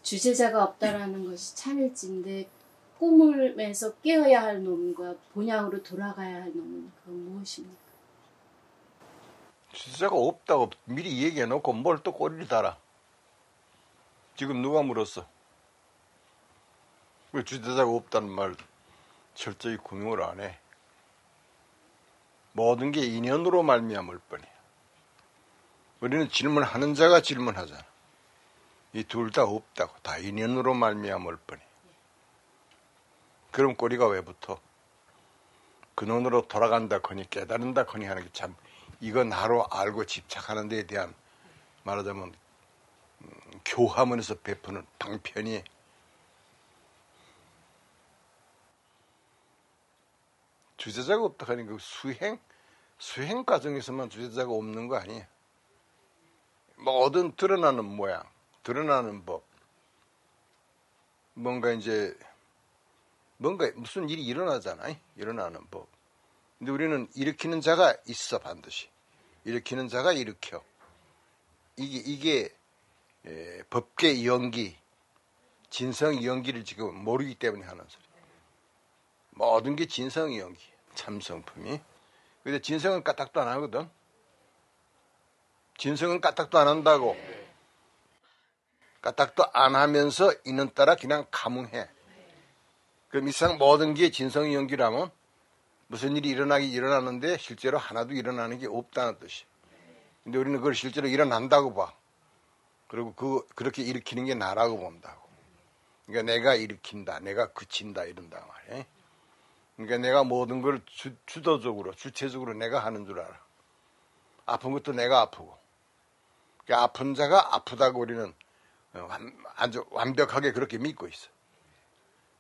주제자가 없다라는 것이 참일지인데 꿈에서 깨어야 할 놈과 본향으로 돌아가야 할 놈은 그건 무엇입니까? 주제자가 없다고 미리 얘기해놓고 뭘 또 꼬리를 달아. 지금 누가 물었어? 왜 주제자가 없다는 말 철저히 구명을 안 해? 모든 게 인연으로 말미암을 뿐이야. 우리는 질문하는 자가 질문하잖아. 이 둘 다 없다고. 다 인연으로 말미암을 뿐이야. 그럼 꼬리가 왜 붙어? 근원으로 돌아간다 거니 깨달은다 거니 하는 게 참 이거 나로 알고 집착하는 데에 대한 말하자면 교화문에서 베푸는 방편이 주제자가 없다 하니 그 수행 과정에서만 주제자가 없는 거 아니에요. 뭐든 드러나는 모양, 드러나는 법, 뭔가 무슨 일이 일어나잖아요. 일어나는 법. 근데 우리는 일으키는 자가 있어, 반드시. 일으키는 자가 일으켜. 이게 법계 연기, 진성 연기를 지금 모르기 때문에 하는 소리. 모든 게 진성 연기, 참성품이. 근데 진성은 까딱도 안 하거든. 진성은 까딱도 안 한다고. 까딱도 안 하면서 이는 따라 그냥 감흥해. 그럼 이상 모든 게 진성 연기라면 무슨 일이 일어나는데 실제로 하나도 일어나는 게 없다는 뜻이야. 근데 우리는 그걸 실제로 일어난다고 봐. 그리고 그렇게 일으키는 게 나라고 본다고. 그러니까 내가 일으킨다, 내가 그친다 이런다 말이야. 그러니까 내가 모든 걸 주도적으로, 주체적으로 내가 하는 줄 알아. 아픈 것도 내가 아프고. 그러니까 아픈 자가 아프다고 우리는 아주 완벽하게 그렇게 믿고 있어.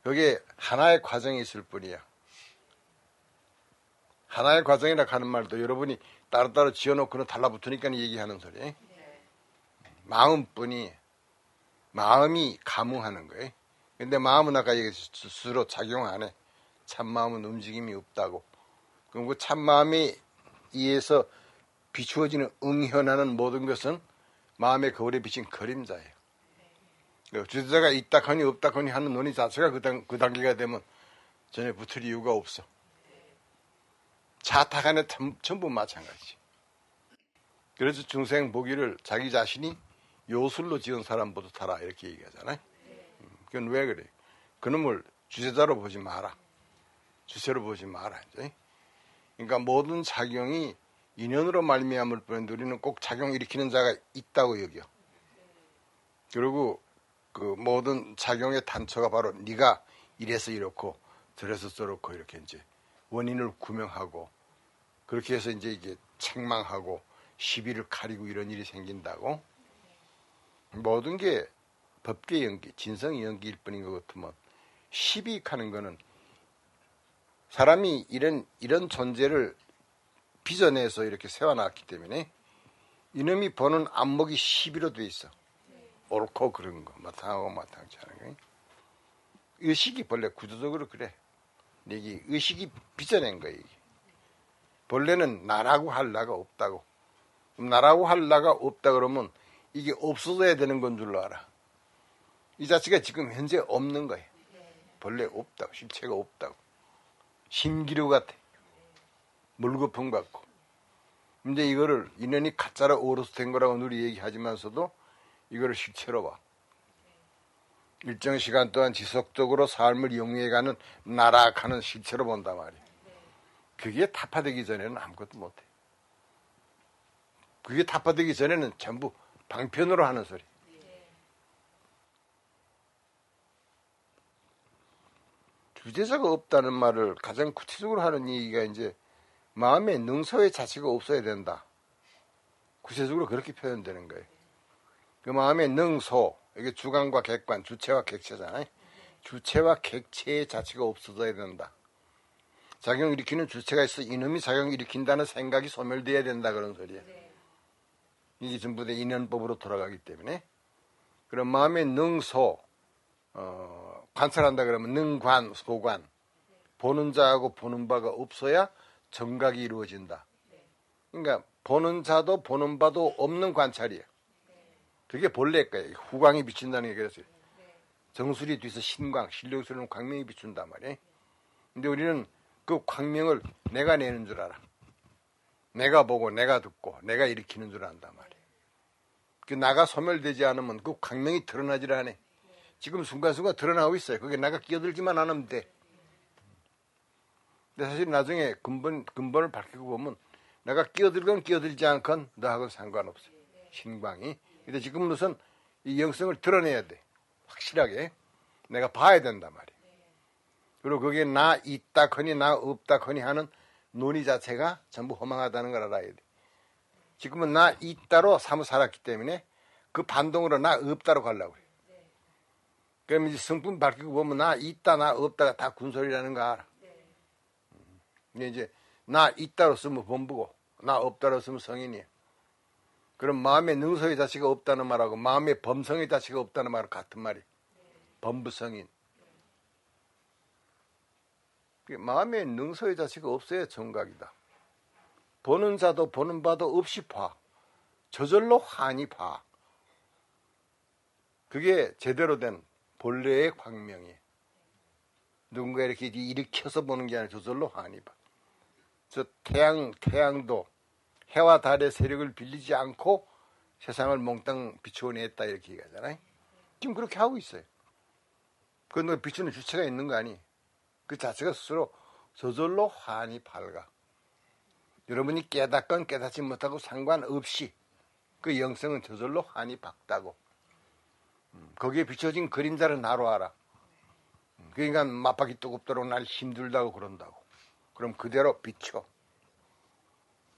그게 하나의 과정이 있을 뿐이야. 하나의 과정이라 하는 말도 여러분이 따로따로 지어놓고는 달라붙으니까 얘기하는 소리. 마음뿐이, 마음이 감흥하는 거예요. 근데 마음은 아까 얘기했듯이 스스로 작용 안 해. 참마음은 움직임이 없다고. 그럼 그 참마음에 의해서 비추어지는 응현하는 모든 것은 마음의 거울에 비친 그림자예요. 주제자가 있다 거니 없다 거니 하는 논의 자체가 그 단계가 되면 전혀 붙을 이유가 없어. 자타간에 전부 마찬가지. 그래서 중생 보기를 자기 자신이 요술로 지은 사람보다 타라 이렇게 얘기하잖아요. 그건 왜 그래? 그놈을 주제자로 보지 마라. 주체로 보지 마라. 이제. 그러니까 모든 작용이 인연으로 말미암을 뿐인데 우리는 꼭 작용 일으키는 자가 있다고 여겨. 그리고 그 모든 작용의 단초가 바로 네가 이래서 이렇고 저래서 저렇고 이렇게 이제 원인을 구명하고 그렇게 해서 이제 이게 책망하고 시비를 가리고 이런 일이 생긴다고. 모든 게 법계 연기, 진성 연기일 뿐인 것 같으면 시비하는 거는 사람이 이런 존재를 빚어내서 이렇게 세워놨기 때문에 이놈이 보는 안목이 시비로 돼 있어. 옳고 그런 거, 마땅하고 마땅치 않은 거. 의식이 본래 구조적으로 그래. 이게 의식이 빚어낸 거야. 이게. 본래는 나라고 할 나가 없다고. 나라고 할 나가 없다 그러면 이게 없어져야 되는 건 줄로 알아. 이 자체가 지금 현재 없는 거예요. 본래 없다고. 실체가 없다고. 신기루 같아. 물거품 같고. 근데 이거를 인연이 가짜로 오로서 된 거라고 누리 얘기하지만서도 이거를 실체로 봐. 일정 시간 동안 지속적으로 삶을 영위해가는 나락하는 실체로 본단 말이야. 그게 타파되기 전에는 아무것도 못해. 그게 타파되기 전에는 전부 방편으로 하는 소리. 주제자가 없다는 말을 가장 구체적으로 하는 얘기가 이제 마음의 능소의 자체가 없어야 된다. 구체적으로 그렇게 표현되는 거예요. 그 마음의 능소, 이게 주관과 객관, 주체와 객체잖아요. 주체와 객체의 자체가 없어져야 된다. 작용 일으키는 주체가 있어 이놈이 작용 일으킨다는 생각이 소멸돼야 된다 그런 소리예요. 이게 전부 다 인연법으로 돌아가기 때문에. 그럼 마음의 능소, 관찰한다 그러면 능관, 소관, 보는 자하고 보는 바가 없어야 정각이 이루어진다. 그러니까 보는 자도 보는 바도 없는 관찰이에요. 그게 본래 거예요. 후광이 비친다는 게 그래서 정수리 뒤에서 신광, 신령스러운 광명이 비춘단 말이에요. 근데 우리는 그 광명을 내가 내는 줄 알아. 내가 보고 내가 듣고 내가 일으키는 줄 안단 말이에요. 그 나가 소멸되지 않으면 그 광명이 드러나질 않아. 지금 순간순간 드러나고 있어요. 그게 나가 끼어들기만 안 하면 돼. 근데 사실 나중에 근본을 밝히고 보면 내가 끼어들건 끼어들지 않건 너하고는 상관없어. 신광이. 근데 지금은 우선 이 영성을 드러내야 돼. 확실하게. 내가 봐야 된단 말이에요. 그리고 거기에 나 있다거니 나 없다거니 하는 논의 자체가 전부 허망하다는 걸 알아야 돼. 지금은 나 있다로 사무 살았기 때문에 그 반동으로 나 없다로 가려고 그래. 그러면 이제 성품 밝히고 보면 나 있다 나 없다가 다 군소리라는 거 알아. 근데 이제 나 있다로 쓰면 범부고 나 없다로 쓰면 성인이야. 그럼 마음의 능소의 자체가 없다는 말하고 마음의 범성의 자체가 없다는 말은 같은 말이야. 범부성인. 마음의 능소의 자체가 없어야 정각이다. 보는 자도 보는 바도 없이 봐. 저절로 환히 봐. 그게 제대로 된 본래의 광명이에요. 누군가 이렇게 일으켜서 보는 게 아니라 저절로 환히 봐. 저 태양도 해와 달의 세력을 빌리지 않고 세상을 몽땅 비추어냈다 이렇게 얘기하잖아요. 지금 그렇게 하고 있어요. 그런데 비추는 주체가 있는 거 아니? 그 자체가 스스로 저절로 환히 밝아. 여러분이 깨닫건 깨닫지 못하고 상관없이 그 영성은 저절로 환히 밝다고. 거기에 비춰진 그림자를 나로 알아. 그러니까 맞박이 뜨겁도록 날 힘들다고 그런다고. 그럼 그대로 비춰.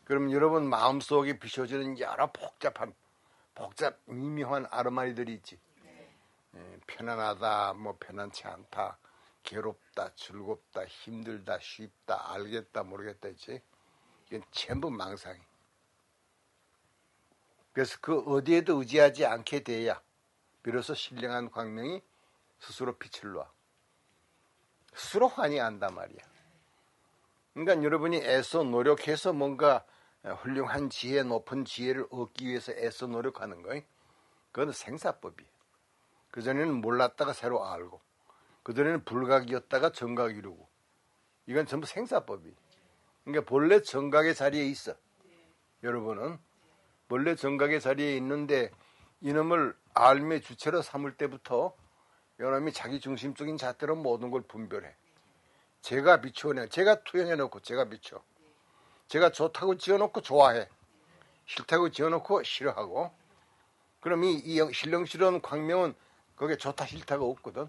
그럼 여러분 마음속에 비춰지는 여러 미묘한 아르마니들이 있지. 편안하다, 뭐 편안치 않다, 괴롭다, 즐겁다, 힘들다, 쉽다, 알겠다, 모르겠다 있지. 이건 전부 망상이. 그래서 그 어디에도 의지하지 않게 돼야 비로소 신령한 광명이 스스로 빛을 놔. 스스로 환히 안단 말이야. 그러니까 여러분이 애써 노력해서 뭔가 훌륭한 지혜, 높은 지혜를 얻기 위해서 애써 노력하는 거예요. 그건 생사법이에요. 그전에는 몰랐다가 새로 알고, 그전에는 불각이었다가 정각 이루고, 이건 전부 생사법이에요. 그러니까 본래 정각의 자리에 있어. 여러분은 본래 정각의 자리에 있는데 이놈을 알매 주체로 삼을 때부터 이놈이 자기 중심적인 잣대로 모든 걸 분별해. 제가 비춰내, 제가 투영해놓고 제가 비춰. 제가 좋다고 지어놓고 좋아해. 싫다고 지어놓고 싫어하고. 그럼 이 신령스러운 광명은 거기에 좋다 싫다가 없거든.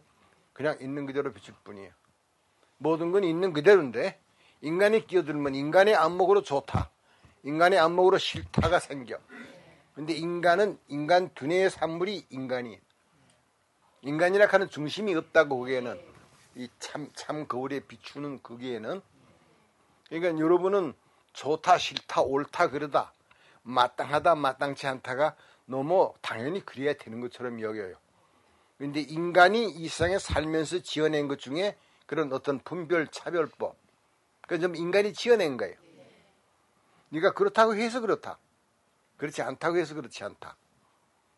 그냥 있는 그대로 비칠 뿐이에요. 모든 건 있는 그대로인데 인간이 끼어들면 인간의 안목으로 좋다, 인간의 안목으로 싫다가 생겨. 근데 인간은 인간 두뇌의 산물이 인간이에요. 인간이라 하는 중심이 없다고. 거기에는 이 참 거울에 비추는 거기에는. 그러니까 여러분은 좋다 싫다 옳다 그러다 마땅하다 마땅치 않다가 너무 당연히 그래야 되는 것처럼 여겨요. 그런데 인간이 이 세상에 살면서 지어낸 것 중에 그런 어떤 분별 차별법, 그건 좀 인간이 지어낸 거예요. 네가 그렇다고 해서 그렇다, 그렇지 않다고 해서 그렇지 않다.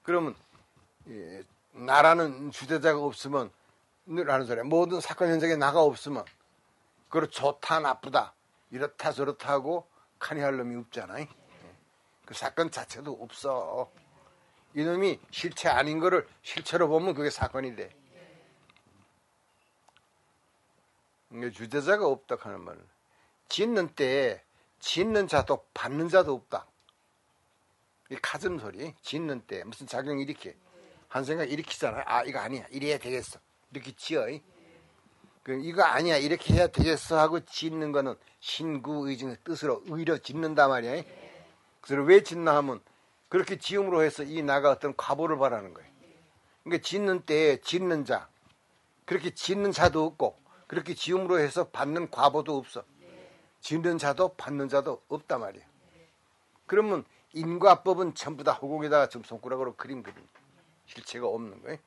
그러면 나라는 주대자가 없으면, 라는 소리야. 모든 사건 현장에 나가 없으면 그걸 좋다 나쁘다 이렇다 저렇다 하고 칸이할 놈이 없잖아요. 그 사건 자체도 없어. 이놈이 실체 아닌 거를 실체로 보면 그게 사건이 돼. 주대자가 없다 하는 말은 짓는 때 짓는 자도 받는 자도 없다. 이 가슴 소리. 짓는 때 무슨 작용 일으켜 한 생각 일으키잖아. 아 이거 아니야 이래야 되겠어 이렇게 지어. 이거 아니야 이렇게 해야 되겠어 하고 짓는 거는 신구의증의 뜻으로 의려 짓는단 말이야. 그래서 왜 짓나 하면 그렇게 지음으로 해서 이 나가 어떤 과보를 바라는 거예요. 그러니까 짓는 때 짓는 자, 그렇게 짓는 자도 없고 그렇게 지음으로 해서 받는 과보도 없어. 짓는 자도 받는 자도 없단 말이에요. 그러면 인과법은 전부 다 허공에다가 지금 손가락으로 그림 실체가 없는 거예요.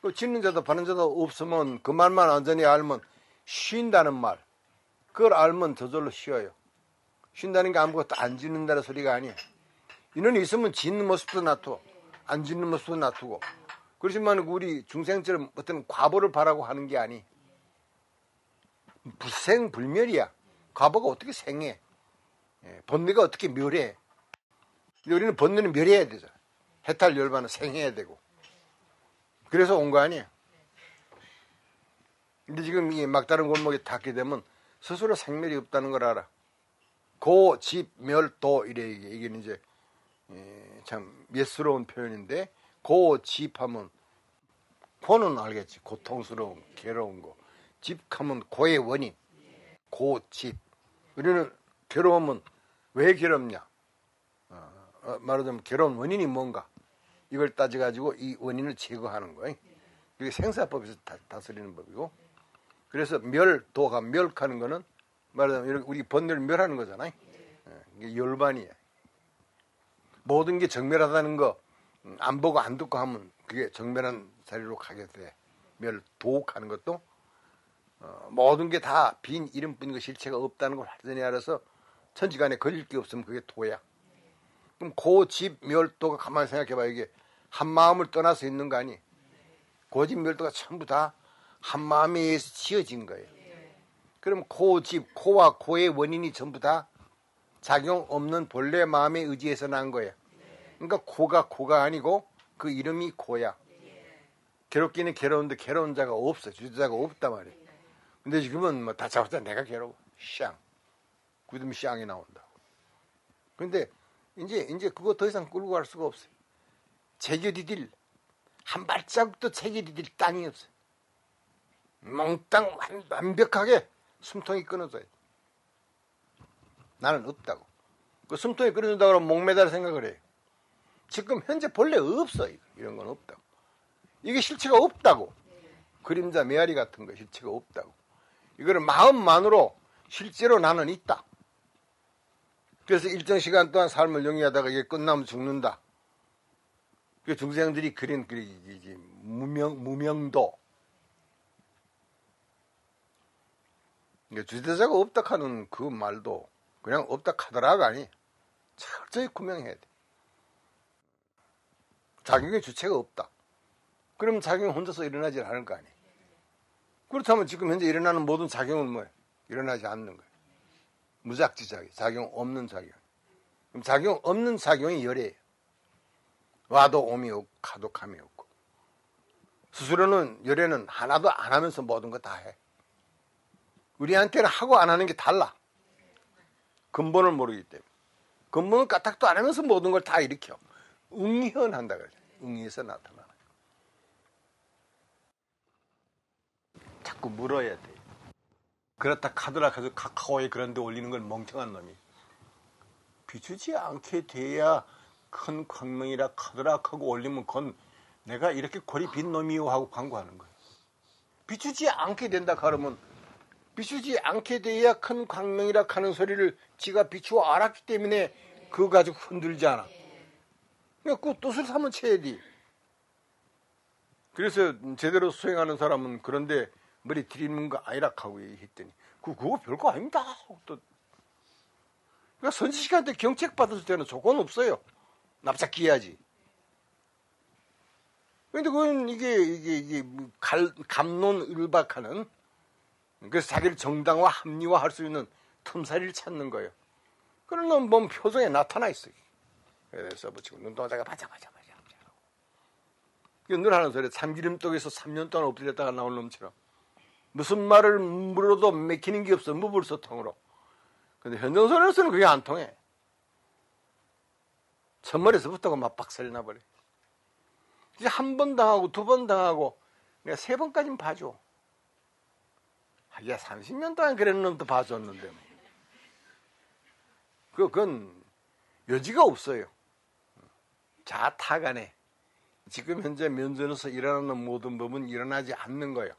그 짓는 자도 받는 자도 없으면 그 말만 완전히 알면 쉰다는 말, 그걸 알면 저절로 쉬어요. 쉰다는 게 아무것도 안 짓는다는 소리가 아니에요. 이는 있으면 짓는 모습도 놔두고 안 짓는 모습도 놔두고 그렇지만 우리 중생처럼 어떤 과보를 바라고 하는 게 아니. 불생불멸이야. 과보가 어떻게 생해? 번뇌가 어떻게 멸해? 근데 우리는 번뇌는 멸해야 되잖아. 해탈 열반은 생해야 되고. 그래서 온 거 아니야. 근데 지금 이 막다른 골목에 닿게 되면 스스로 생멸이 없다는 걸 알아. 고, 집, 멸, 도 이래 이게 이제 참 예스러운 표현인데 고, 집 하면 고는 알겠지. 고통스러운, 괴로운 거. 집하면 고의 원인. 고, 집. 우리는 괴로우면 왜 괴롭냐? 말하자면 괴로운 원인이 뭔가? 이걸 따져가지고 이 원인을 제거하는 거예요. 이게 생사법에서 다스리는 법이고. 그래서 멸도가 멸하는 거는 말하자면 우리 번뇌를 멸하는 거잖아요. 이게 열반이야. 모든 게 정멸하다는 거 안 보고 안 듣고 하면 그게 정멸한 자리로 가게 돼. 멸도하는 것도 모든 게 다 빈 이름뿐이고 실체가 없다는 걸 완전히 알아서 천지간에 걸릴 게 없으면 그게 도야. 그럼 고집 멸도가 가만히 생각해봐. 이게 한 마음을 떠나서 있는 거 아니? 고집 멸도가 전부 다 한 마음에 의해서 지어진 거예요. 그럼 고집, 고와 고의 원인이 전부 다 작용 없는 본래 마음에 의지해서 난 거야. 그러니까 고가 아니고 그 이름이 고야. 괴롭기는 괴로운데 괴로운 자가 없어. 주제자가 없단 말이야. 근데 지금은 뭐 다 잡았다 내가 괴로워. 샹. 그러면 샹이 나온다고. 근데 이제 그거 더 이상 끌고 갈 수가 없어요. 제껴디딜 한 발자국도 제껴디딜 땅이 없어요. 몽땅 완벽하게 숨통이 끊어져요. 나는 없다고. 그 숨통이 끊어진다고 하면 목매달 생각을 해요. 지금 현재 본래 없어. 이런 건 없다고. 이게 실체가 없다고. 그림자 메아리 같은 거 실체가 없다고. 이거를 마음만으로 실제로 나는 있다. 그래서 일정 시간 동안 삶을 영위하다가 이게 끝나면 죽는다. 그 중생들이 그린 무명도. 주대자가 없다 하는 그 말도 그냥 없다 하더라가 아니. 철저히 구명해야 돼. 작용의 주체가 없다. 그럼 작용이 혼자서 일어나지 않을 거 아니에요. 그렇다면 지금 현재 일어나는 모든 작용은 뭐예요? 일어나지 않는 거예요. 무작지작용, 작용 없는 작용. 그럼 작용 없는 작용이 열애예요. 와도 옴이 없고 가도 감이 없고. 스스로는 열애는 하나도 안 하면서 모든 거 다 해. 우리한테는 하고 안 하는 게 달라. 근본을 모르기 때문에. 근본은 까딱도 안 하면서 모든 걸 다 일으켜. 응현한다 그러죠. 응해서 나타나는. 자꾸 물어야 돼. 그렇다 카더라 해서 카카오에 그런 데 올리는 건 멍청한 놈이. 비추지 않게 돼야 큰 광명이라 카더라 하고 올리면 그건 내가 이렇게 골이 빈 놈이요 하고 광고하는 거예요. 비추지 않게 된다 그러면 비추지 않게 돼야 큰 광명이라 하는 소리를 지가 비추어 알았기 때문에 그거 가지고 흔들지 않아. 그러니까 그 뜻을 삼은 채야지. 그래서 제대로 수행하는 사람은 그런데 머리 들이는 거 아니라 하고 했더니 그거 별거 아닙니다. 또 그러니까 선지식한테 경책 받을 때는 조건 없어요. 납작기해야지. 그런데 그건 이게 감론을박하는 그래서 자기를 정당화 합리화할 수 있는 틈사리를 찾는 거예요. 그런 놈 보면 표정에 나타나 있어요. 그래서 붙이고 눈동자가 바자바자 늘 하는 소리. 참기름독에서 3년 동안 엎드렸다가 나온 놈처럼 무슨 말을 물어도 맥히는 게 없어. 무불소통으로. 근데 현정선에서는 그게 안 통해. 첫머리에서부터가 막 박살이 나버려. 이제 한 번 당하고 두 번 당하고 내가 세 번까지는 봐줘. 야 30년 동안 그랬는 놈도 봐줬는데 그건 여지가 없어요. 자타간에 지금 현재 면전에서 일어나는 모든 법은 일어나지 않는 거예요.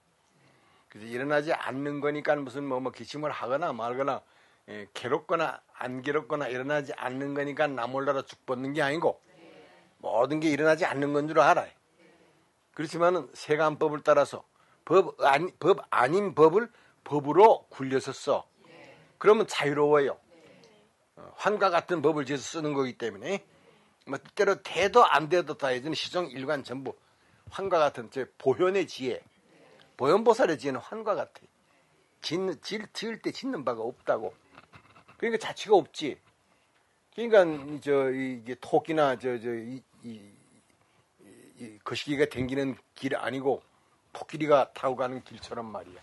그래서 일어나지 않는 거니까 무슨 뭐 기침을 하거나 말거나 괴롭거나 안 괴롭거나 일어나지 않는 거니까 나 몰라라 죽 뻗는 게 아니고 모든 게 일어나지 않는 건 줄 알아요. 그렇지만은 세간법을 따라서 법 아닌 법을 법으로 굴려서 써. 그러면 자유로워요. 환과 같은 법을 지어서 쓰는 거기 때문에 뭐 때로 돼도 안 돼도 다 예전에 시종 일관 전부 환과 같은 제 보현의 지혜, 보현보살의 지혜는 환과 같아. 지을 때 짓는 바가 없다고. 그러니까 자취가 없지. 그러니까 이게 토끼나 이 거시기가 댕기는 길 아니고 코끼리가 타고 가는 길처럼 말이야.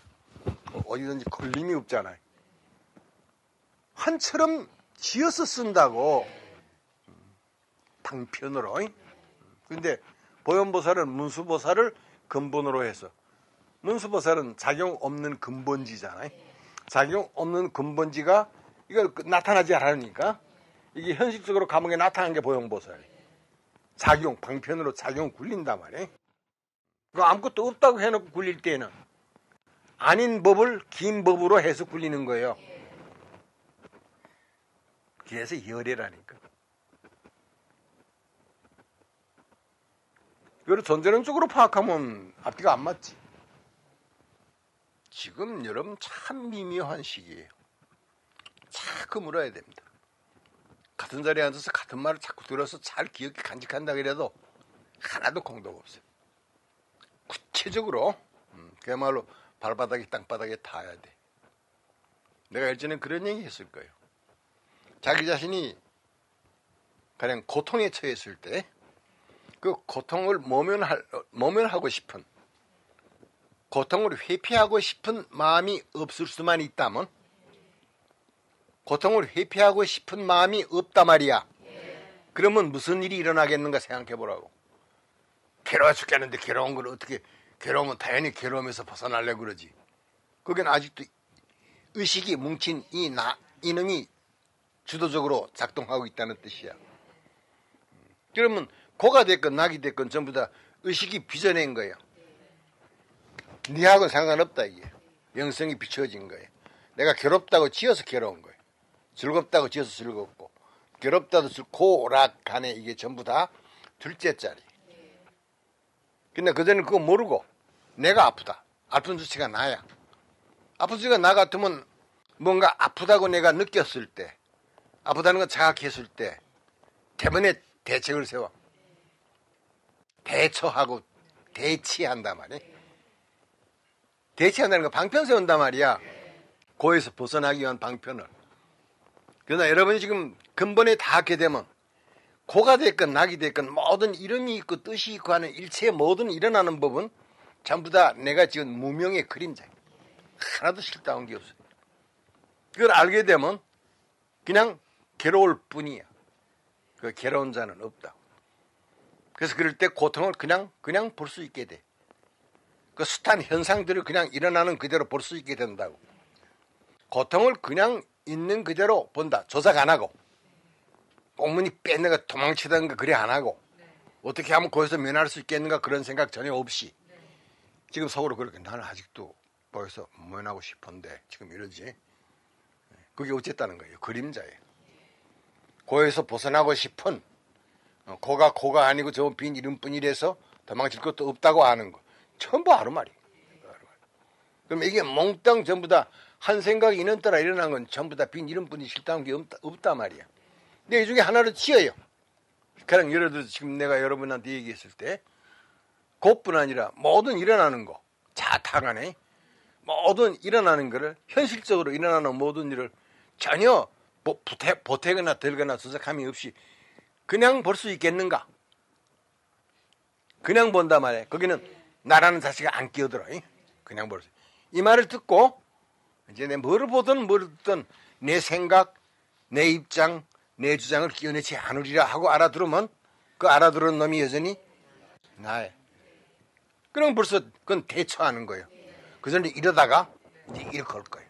어디든지 걸림이 없잖아요. 환처럼 지어서 쓴다고. 방편으로. 근데 보현보살은 문수보살을 근본으로 해서, 문수보살은 작용 없는 근본지잖아요. 작용 없는 근본지가 이걸 나타나지 않으니까 이게 현실적으로 감옥에 나타난 게 보현보살이에요. 작용, 방편으로 작용 굴린단 말이에요. 아무것도 없다고 해놓고 굴릴 때는 아닌 법을 긴 법으로 해서 굴리는 거예요. 그래서 열애라니까. 그걸 전제론적으로 파악하면 앞뒤가 안 맞지. 지금 여러분 참 미묘한 시기예요. 자꾸 물어야 됩니다. 같은 자리에 앉아서 같은 말을 자꾸 들어서 잘 기억이 간직한다 그래도 하나도 공도가 없어요. 구체적으로 그야말로 발바닥이 땅바닥에 닿아야 돼. 내가 예전에 그런 얘기 했을 거예요. 자기 자신이 가령 고통에 처했을 때 그 고통을 모면하고 싶은, 고통을 회피하고 싶은 마음이 없을 수만 있다면, 고통을 회피하고 싶은 마음이 없단 말이야. 그러면 무슨 일이 일어나겠는가 생각해 보라고. 괴로워 죽겠는데 괴로운 걸 어떻게, 괴로우면 당연히 괴로움에서 벗어나려고 그러지. 그건 아직도 의식이 뭉친 이놈이 주도적으로 작동하고 있다는 뜻이야. 그러면 고가 됐건 낙이 됐건 전부 다 의식이 빚어낸 거예요. 니하고는 상관없다 이게. 영성이 비춰진 거예요. 내가 괴롭다고 지어서 괴로운 거예요. 즐겁다고 지어서 즐겁고, 괴롭다도 고, 락, 간에 이게 전부 다 둘째 자리. 근데 그전에는 그거 모르고 내가 아프다. 아픈 주체가 나야. 아픈 주체가 나 같으면 뭔가 아프다고 내가 느꼈을 때, 아프다는 걸 자각했을 때 대번에 대책을 세워. 대처하고 대치한단 말이야. 대치한다는 거 방편 세운단 말이야. 고에서 벗어나기 위한 방편을. 그러나 여러분이 지금 근본에 닿게 되면 고가 됐건 낙이 됐건 모든 이름이 있고 뜻이 있고 하는 일체의 모든 일어나는 법은 전부 다 내가 지은 무명의 그림자야. 하나도 실다운 게 없어요. 그걸 알게 되면 그냥 괴로울 뿐이야. 그 괴로운 자는 없다. 그래서 그럴 때 고통을 그냥 볼 수 있게 돼. 그 숱한 현상들을 그냥 일어나는 그대로 볼 수 있게 된다고. 고통을 그냥 있는 그대로 본다. 조작 안 하고. 꽁무니 뺏내가 도망치던가 그래 안 하고. 어떻게 하면 거기서 면할 수 있겠는가 그런 생각 전혀 없이. 지금 속으로 그렇게 나는 아직도 거기서 면하고 싶은데 지금 이러지. 그게 어쨌다는 거예요. 그림자예요. 고에서 벗어나고 싶은, 고가 아니고 저 빈 이름뿐이라서 도망칠 것도 없다고 아는 거. 전부 하루말이. 그럼 이게 몽땅 전부 다 한 생각이 있는 따라 일어난 건 전부 다 빈 이름뿐이 실다운 게 없단 말이야. 근데 이 중에 하나를 지어요. 그냥 예를 들어서 지금 내가 여러분한테 얘기했을 때 그것뿐 아니라 모든 일어나는 거, 자타간에 모든 일어나는 거를, 현실적으로 일어나는 모든 일을 전혀 보태거나 들거나 조작함이 없이 그냥 볼 수 있겠는가? 그냥 본단 말이야. 거기는 나라는 자체가 안 끼어들어. 그냥 볼 수. 이 말을 듣고 이제 내 뭐를 보든 내 생각, 내 입장, 내 주장을 끼워내지 않으리라 하고 알아들으면 그 알아들은 놈이 여전히 나야. 그럼 벌써 그건 대처하는 거예요. 그 전에 이러다가 이제 이렇게 할 거예요.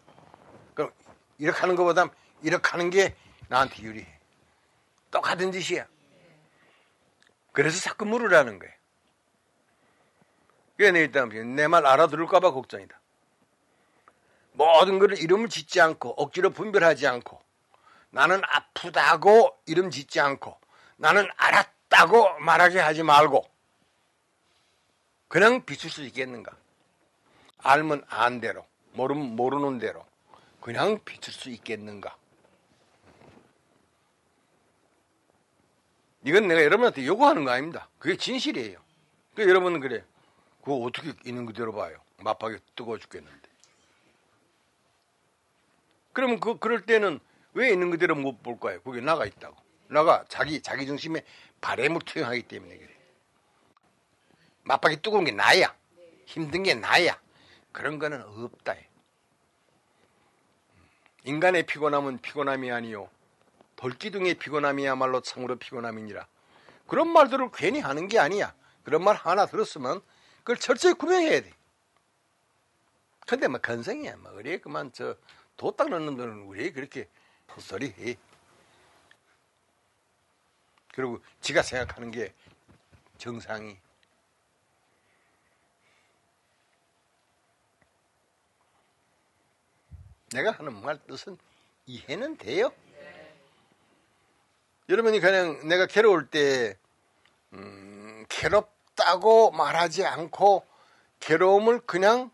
그럼 이렇게 하는 것보다 이렇게 하는 게 나한테 유리해. 똑같은 짓이야. 그래서 자꾸 물으라는 거예요. 그래, 일단 내 말 알아들을까봐 걱정이다. 모든 것을 이름을 짓지 않고 억지로 분별하지 않고 나는 아프다고 이름 짓지 않고 나는 알았다고 말하게 하지 말고 그냥 비출 수 있겠는가? 알면 안 대로, 모르면 모르는 대로 그냥 비출 수 있겠는가? 이건 내가 여러분한테 요구하는 거 아닙니다. 그게 진실이에요. 그러니까 여러분은 그래. 그거 어떻게 있는 그대로 봐요? 맞박이 뜨거워 죽겠는데. 그러면 그럴 때는 왜 있는 그대로 못 볼 거예요? 거기 나가 있다고. 나가 자기 중심에 바램을 투영하기 때문에 그래. 맞박이 뜨거운 게 나야. 힘든 게 나야. 그런 거는 없다. 인간의 피곤함은 피곤함이 아니요 돌기둥의 피곤함이야말로 참으로 피곤함이니라. 그런 말들을 괜히 하는 게 아니야. 그런 말 하나 들었으면 그걸 철저히 구명해야 돼. 근데 뭐 건성이야. 뭐 우리 그만 도 닦는 놈들은 우리 그렇게 헛소리 해. 그리고 지가 생각하는 게 정상이. 내가 하는 말 뜻은 이해는 돼요. 여러분이 그냥 내가 괴로울 때 괴롭다고 말하지 않고 괴로움을 그냥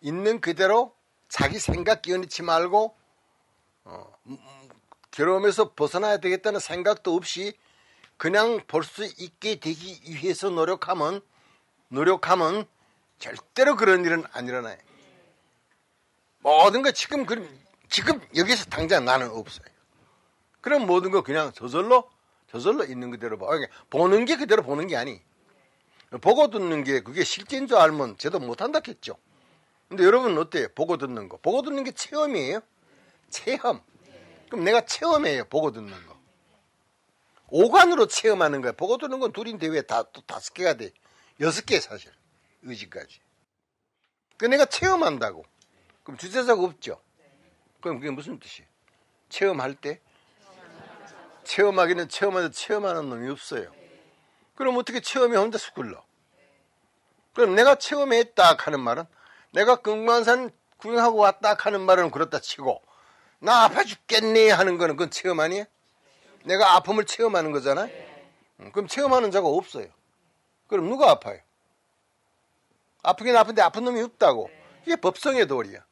있는 그대로 자기 생각 끼워넣지 말고 괴로움에서 벗어나야 되겠다는 생각도 없이 그냥 볼 수 있게 되기 위해서 노력하면 절대로 그런 일은 안 일어나요. 모든 거 지금 여기서 당장 나는 없어요. 그럼 모든 거 그냥 저절로 있는 그대로 봐. 그러니까 보는 게 그대로 보는 게 아니. 보고 듣는 게 그게 실제인 줄 알면 제도 못한다 했죠. 근데 여러분은 어때요? 보고 듣는 거. 보고 듣는 게 체험이에요. 체험. 그럼 내가 체험해요. 보고 듣는 거. 오감으로 체험하는 거야. 보고 듣는 건 둘인데 왜 또 5개가 돼? 6개 사실. 의지까지. 그 내가 체험한다고. 그럼 주제자가 없죠. 그럼 그게 무슨 뜻이에요? 체험할 때? 체험하기는 체험하는 놈이 없어요. 그럼 어떻게 체험이 혼자서 굴러? 그럼 내가 체험했다 하는 말은 내가 금강산 구경하고 왔다 하는 말은 그렇다 치고 나 아파 죽겠네 하는 거는 그건 체험 아니에요? 내가 아픔을 체험하는 거잖아요. 그럼 체험하는 자가 없어요. 그럼 누가 아파요? 아프긴 아픈데 아픈 놈이 없다고. 이게 법성의 도리야.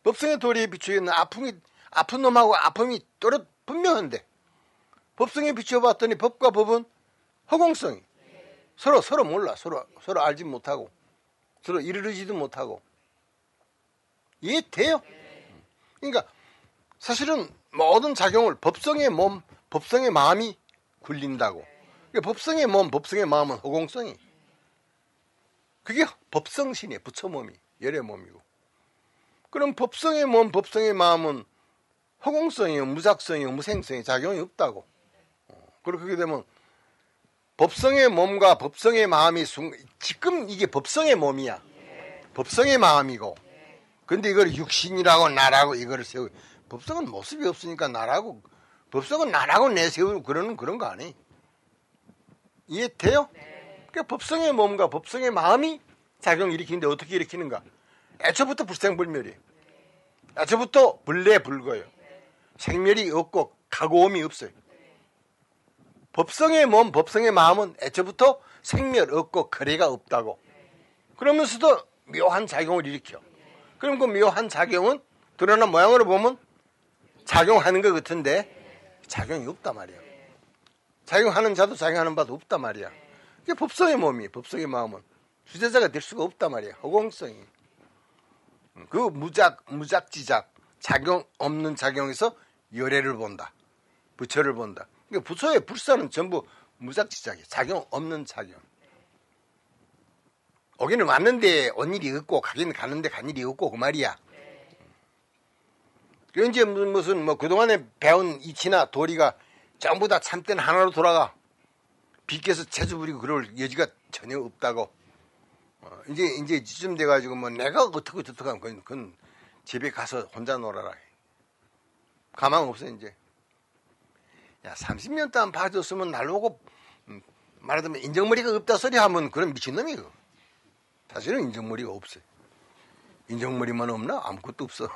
법성의 도리에 비추어있는 아픈 놈하고 아픔이 또렷 분명한데 법성에 비추어봤더니 법과 법은 허공성이 서로 몰라. 서로 알지 못하고 서로 이르르지도 못하고. 이해돼요? 그러니까 사실은 모든 작용을 법성의 몸, 법성의 마음이 굴린다고. 그러니까 법성의 몸, 법성의 마음은 허공성이. 그게 법성신이에요. 부처 몸이. 열의 몸이고. 그럼 법성의 몸, 법성의 마음은 허공성이요, 무작성이요, 무생성이 작용이 없다고. 그렇게 되면 법성의 몸과 법성의 마음이 지금 이게 법성의 몸이야. 법성의 마음이고. 근데 이걸 육신이라고 나라고 이거를 세우고. 법성은 모습이 없으니까 나라고. 법성은 나라고 내세우고 그런 거 아니. 이해돼요? 그러니까 법성의 몸과 법성의 마음이 작용을 일으키는데 어떻게 일으키는가? 애초부터 불생불멸이에요. 애초부터 불례불거예요. 생멸이 없고 가고움이 없어요. 법성의 몸, 법성의 마음은 애초부터 생멸 없고 거래가 없다고. 그러면서도 묘한 작용을 일으켜. 그럼 그 묘한 작용은 드러난 모양으로 보면 작용하는 것 같은데 작용이 없단 말이야. 작용하는 자도 작용하는 바도 없단 말이야. 이게 법성의 몸이, 법성의 마음은 주제자가 될 수가 없단 말이야. 허공성이. 그 무작지작 작용 없는 작용에서 열애를 본다. 부처를 본다. 그러니까 부처의 불사는 전부 무작지작이야. 작용 없는 작용. 오기는 왔는데 온 일이 없고 가기는 가는데 간 일이 없고 그 말이야. 그 이제 무슨 그동안에 배운 이치나 도리가 전부 다 참된 하나로 돌아가. 빚께서 재주 부리고 그럴 여지가 전혀 없다고. 이제 이쯤 돼가지고 내가 어떻게 하면 그건 집에 가서 혼자 놀아라. 가망 없어 이제. 야 30년 동안 봐줬으면 날 보고 말하자면 인정머리가 없다 소리 하면 그런 미친놈이고. 사실은 인정머리가 없어요. 인정머리만 없나? 아무것도 없어.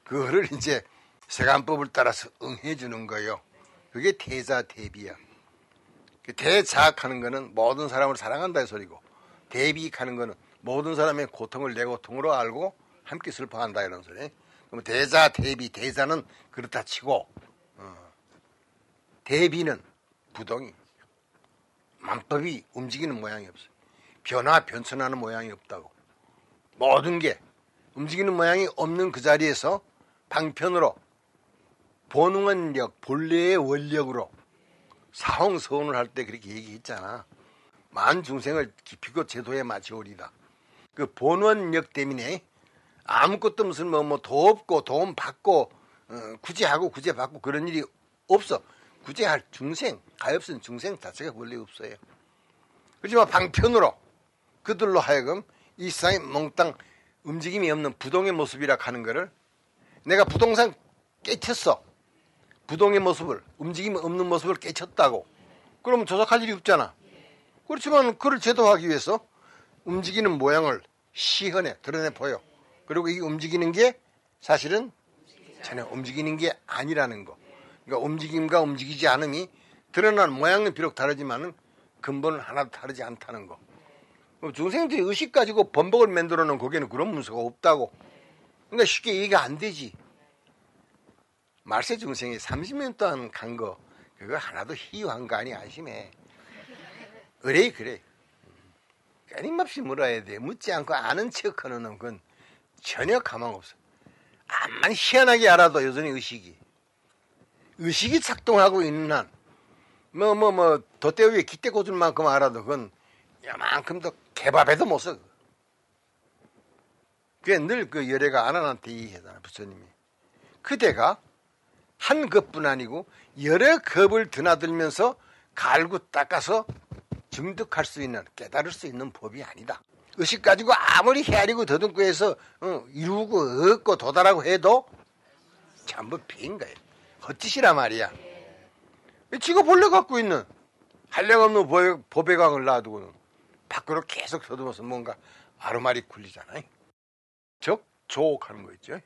그거를 이제 세간법을 따라서 응해주는 거예요. 그게 대자대비야. 대자학하는 거는 모든 사람을 사랑한다는 소리고, 대비하는 거는 모든 사람의 고통을 내 고통으로 알고 함께 슬퍼한다 이런 소리. 그럼 대자대비, 대자는 그렇다 치고 대비는 부동이 만법이 움직이는 모양이 없어요. 변천하는 모양이 없다고. 모든 게 움직이는 모양이 없는 그 자리에서 방편으로 본원력, 본래의 원력으로 사홍서원을 할 때 그렇게 얘기했잖아. 만 중생을 깊이고 제도에 맞이오리다. 그 본원력 때문에 아무것도 무슨 뭐 도 없고 도움 받고 구제하고 구제받고 그런 일이 없어. 구제할 중생, 가엾은 중생 자체가 원래 없어요. 그렇지만 방편으로 그들로 하여금 이 세상에 몽땅 움직임이 없는 부동의 모습이라 하는 거를 내가 부동산 깨쳤어. 부동의 모습을, 움직임이 없는 모습을 깨쳤다고. 그러면 조작할 일이 없잖아. 그렇지만 그를 제도하기 위해서 움직이는 모양을 시헌에 드러내 보여. 그리고 이 움직이는 게 사실은 전혀 움직이는 게 아니라는 거. 그러니까 움직임과 움직이지 않음이 드러난 모양은 비록 다르지만은 근본은 하나도 다르지 않다는 거. 중생들이 의식 가지고 범벅을 만들어 놓은 거기에는 그런 문서가 없다고. 그러니까 쉽게 이해가 안 되지. 말세 중생이 30년 동안 간 거, 그거 하나도 희유한 거 아니 아시네. 그래. 끊임없이 물어야 돼. 묻지 않고 아는 척하는 놈, 그건 전혀 가망 없어. 암만 희한하게 알아도 여전히 의식이 작동하고 있는 한, 돛대 위에 깃대 꽂을 만큼 알아도 그건 야만큼도 개밥에도 못 써. 그게 늘 그 열애가 아난한테 얘기하잖아, 부처님이. 그대가 한 급뿐 아니고 여러 급을 드나들면서 갈고 닦아서 증득할 수 있는, 깨달을 수 있는 법이 아니다. 의식 가지고 아무리 헤아리고 더듬고 해서 이루고 얻고 도달하고 해도 전부 빈 거예요. 헛짓이란 말이야. 지가 본래 갖고 있는 한량없는 보배광을 놔두고는 밖으로 계속 더듬어서 뭔가 아르마리 굴리잖아요. 적조옥하는 거 있죠.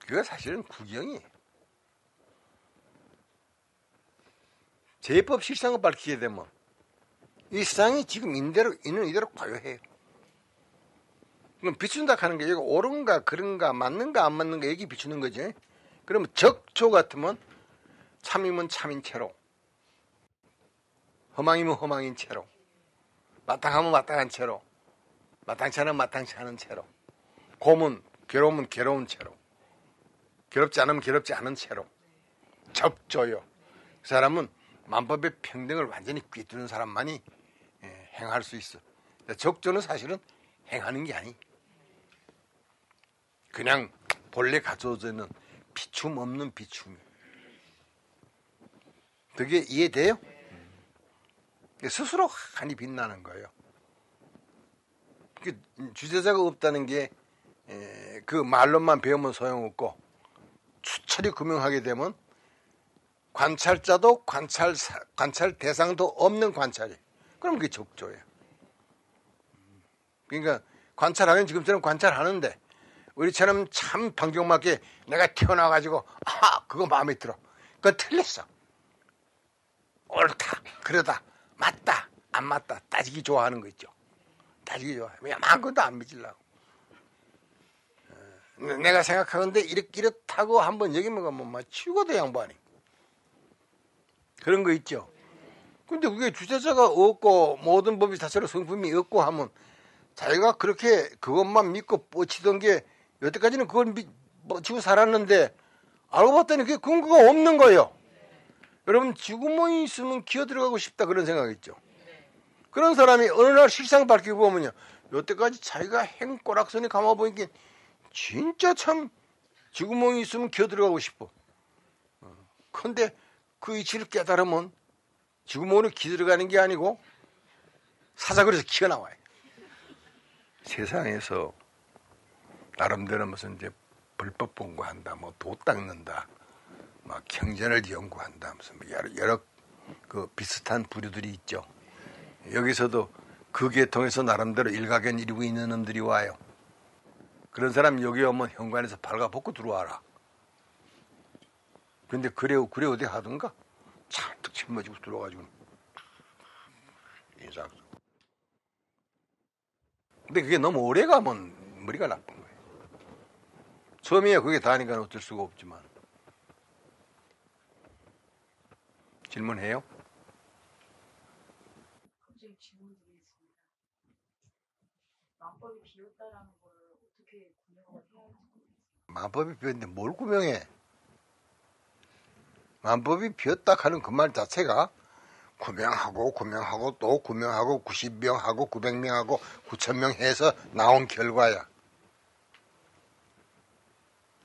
그거 사실은 구경이에요. 제법 실상을 밝히게 되면 이 세상이 지금 있는 이대로 고요해요. 그럼 비춘다 하는 게 여기 옳은가 그런가 맞는가 안 맞는가 여기 비추는 거지. 그러면 적조 같으면 참이면 참인 채로, 허망이면 허망인 채로, 마땅하면 마땅한 채로, 마땅치 않으면 마땅치 않은 채로, 고문 괴로우면 괴로운 채로, 괴롭지 않으면 괴롭지 않은 채로 적조요. 그 사람은 만법의 평등을 완전히 꿰뚫는 사람만이 행할 수 있어. 적조는 사실은 행하는 게 아니. 그냥 본래 가져져 있는 비춤 없는 비춤이. 그게 이해돼요? 스스로 환히 빛나는 거예요. 주제자가 없다는 게 그 말로만 배우면 소용없고 추철이 금융하게 되면 관찰자도 관찰 대상도 없는 관찰이. 그럼 그게 적조예요. 그러니까 관찰하면 지금처럼 관찰하는데 우리처럼 참 방정맞게 내가 태어나가지고 그거 마음에 들어. 그거 틀렸어. 옳다, 그러다, 맞다, 안 맞다 따지기 좋아하는 거 있죠. 따지기 좋아해. 그냥 아무것도 안 믿으려고. 내가 생각하는데 이렇다고 한번 여기 먹으면 막 치우고도 양반이. 그런 거 있죠. 근데 그게 주체자가 없고 모든 법이 자체로 성품이 없고 하면 자기가 그렇게 그것만 믿고 뻗치던 게 여태까지는 그걸 뻗치고 살았는데 알고 봤더니 그게 근거가 없는 거예요. 여러분 지구멍이 있으면 기어 들어가고 싶다 그런 생각 있죠. 그런 사람이 어느 날 실상 밝히고 보면요. 여태까지 자기가 행 꼬락선이 감아보니까 진짜 참 지구멍이 있으면 기어 들어가고 싶어. 근데 그 이치를 깨달으면 지구멍으로 기어 들어가는 게 아니고 사자굴에서 기어 나와요. 세상에서 나름대로 무슨 이제 불법 공부한다, 뭐 도 닦는다, 막 경전을 연구한다, 무슨 여러 그 비슷한 부류들이 있죠. 여기서도 그 계통에서 나름대로 일가견 이루고 있는 놈들이 와요. 그런 사람 여기 오면 현관에서 발가벗고 들어와라. 근데 그래 어디 하던가 잔뜩 짊어지고 들어와가지고 인사. 근데 그게 너무 오래 가면 머리가 나쁜 거예요. 처음이야 그게 다니까 어쩔 수가 없지만. 질문해요? 질문 드리겠습니다. 만법이 비었다라는 걸 어떻게 구명을 해야 할지 모르겠어요. 만법이 비었는데 뭘 구명해? 만법이 비었다 하는 그 말 자체가 구명하고 또 구명하고 90명하고 900명하고 9,000명 해서 나온 결과야.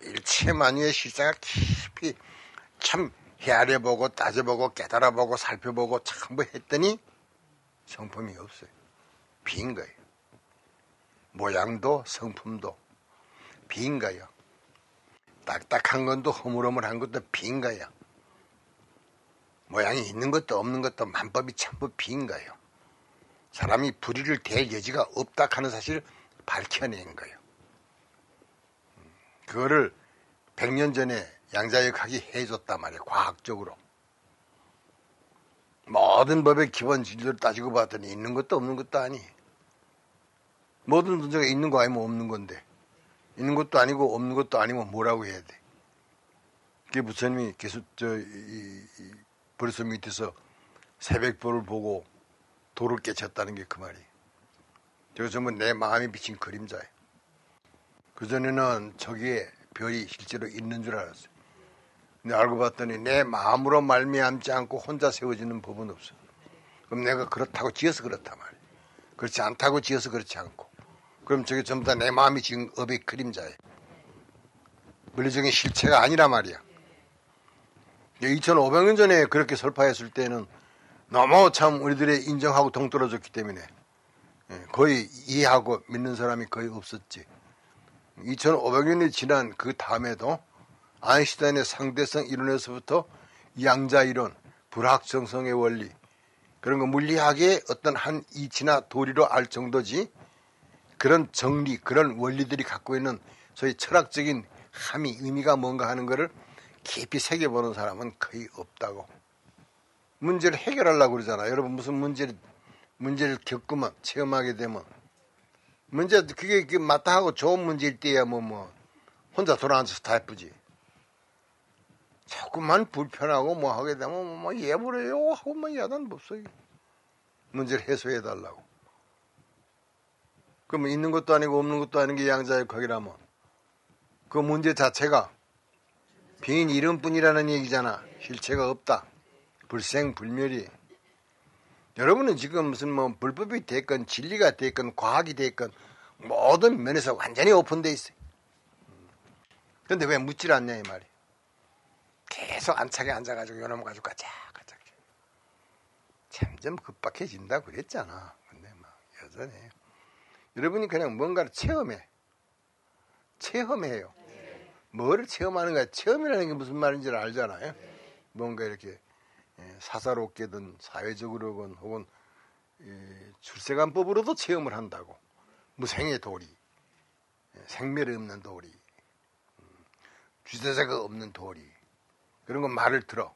일체만유의 실상을 깊이 참 헤아려보고 따져보고 깨달아보고 살펴보고 전부 했더니 성품이 없어요. 빈 거예요. 모양도 성품도 빈 거예요. 딱딱한 것도 허물허물한 것도 빈 거예요. 모양이 있는 것도 없는 것도 만법이 전부 빈 거예요. 사람이 불의를 댈 여지가 없다 하는 사실을 밝혀낸 거예요. 그거를 100년 전에 양자역학이 해줬단 말이에요. 과학적으로. 모든 법의 기본 진리를 따지고 봤더니 있는 것도 없는 것도 아니. 모든 존재가 있는 거 아니면 없는 건데 있는 것도 아니고 없는 것도 아니면 뭐라고 해야 돼. 그게 부처님이 계속 버릇 밑에서 새벽별을 보고 도를 깨쳤다는 게 그 말이에요. 저거 전부 내 마음이 비친 그림자예요. 그전에는 저기에 별이 실제로 있는 줄 알았어요. 근데 알고 봤더니 내 마음으로 말미암지 않고 혼자 세워지는 법은 없어. 그럼 내가 그렇다고 지어서 그렇단 말이에요. 그렇지 않다고 지어서 그렇지 않고. 그럼 저게 전부 다 내 마음이 지은 업의 그림자예요. 물리적인 실체가 아니란 말이야. 2500년 전에 그렇게 설파했을 때는 너무 참 우리들의 인정하고 동떨어졌기 때문에 거의 이해하고 믿는 사람이 거의 없었지. 2500년이 지난 그 다음에도 아인슈타인의 상대성 이론에서부터 양자 이론, 불확정성의 원리 그런 거 물리학의 어떤 한 이치나 도리로 알 정도지 그런 정리, 그런 원리들이 갖고 있는 소위 철학적인 함의 의미가 뭔가 하는 거를 깊이 새겨보는 사람은 거의 없다고. 문제를 해결하려고 그러잖아. 여러분 무슨 문제를 겪으면 체험하게 되면 문제 그게 마땅하고 좋은 문제일 때야 뭐 혼자 돌아앉아서 다 예쁘지. 조금만 불편하고 뭐 하게 되면 뭐 예부래요 하고 뭐 야단 법석이 문제를 해소해 달라고. 그러면 있는 것도 아니고 없는 것도 아닌 게 양자역학이라면 그 문제 자체가 빈 이름뿐이라는 얘기잖아. 실체가 없다. 불생불멸이. 여러분은 지금 무슨 뭐 불법이 됐건 진리가 됐건 과학이 됐건 모든 면에서 완전히 오픈돼 있어요. 그런데 왜 묻질 않냐 이 말이에요. 계속 안착에 앉아가지고 요놈 가지고 가자. 점점 급박해진다 그랬잖아. 근데 막 여전히 여러분이 그냥 뭔가를 체험해요. 뭐를 체험하는 거야? 체험이라는 게 무슨 말인지를 알잖아요. 뭔가 이렇게 사사롭게든 사회적으로든 혹은 출세관법으로도 체험을 한다고. 무생의 도리, 생멸이 없는 도리, 주제자가 없는 도리 그런 거 말을 들어.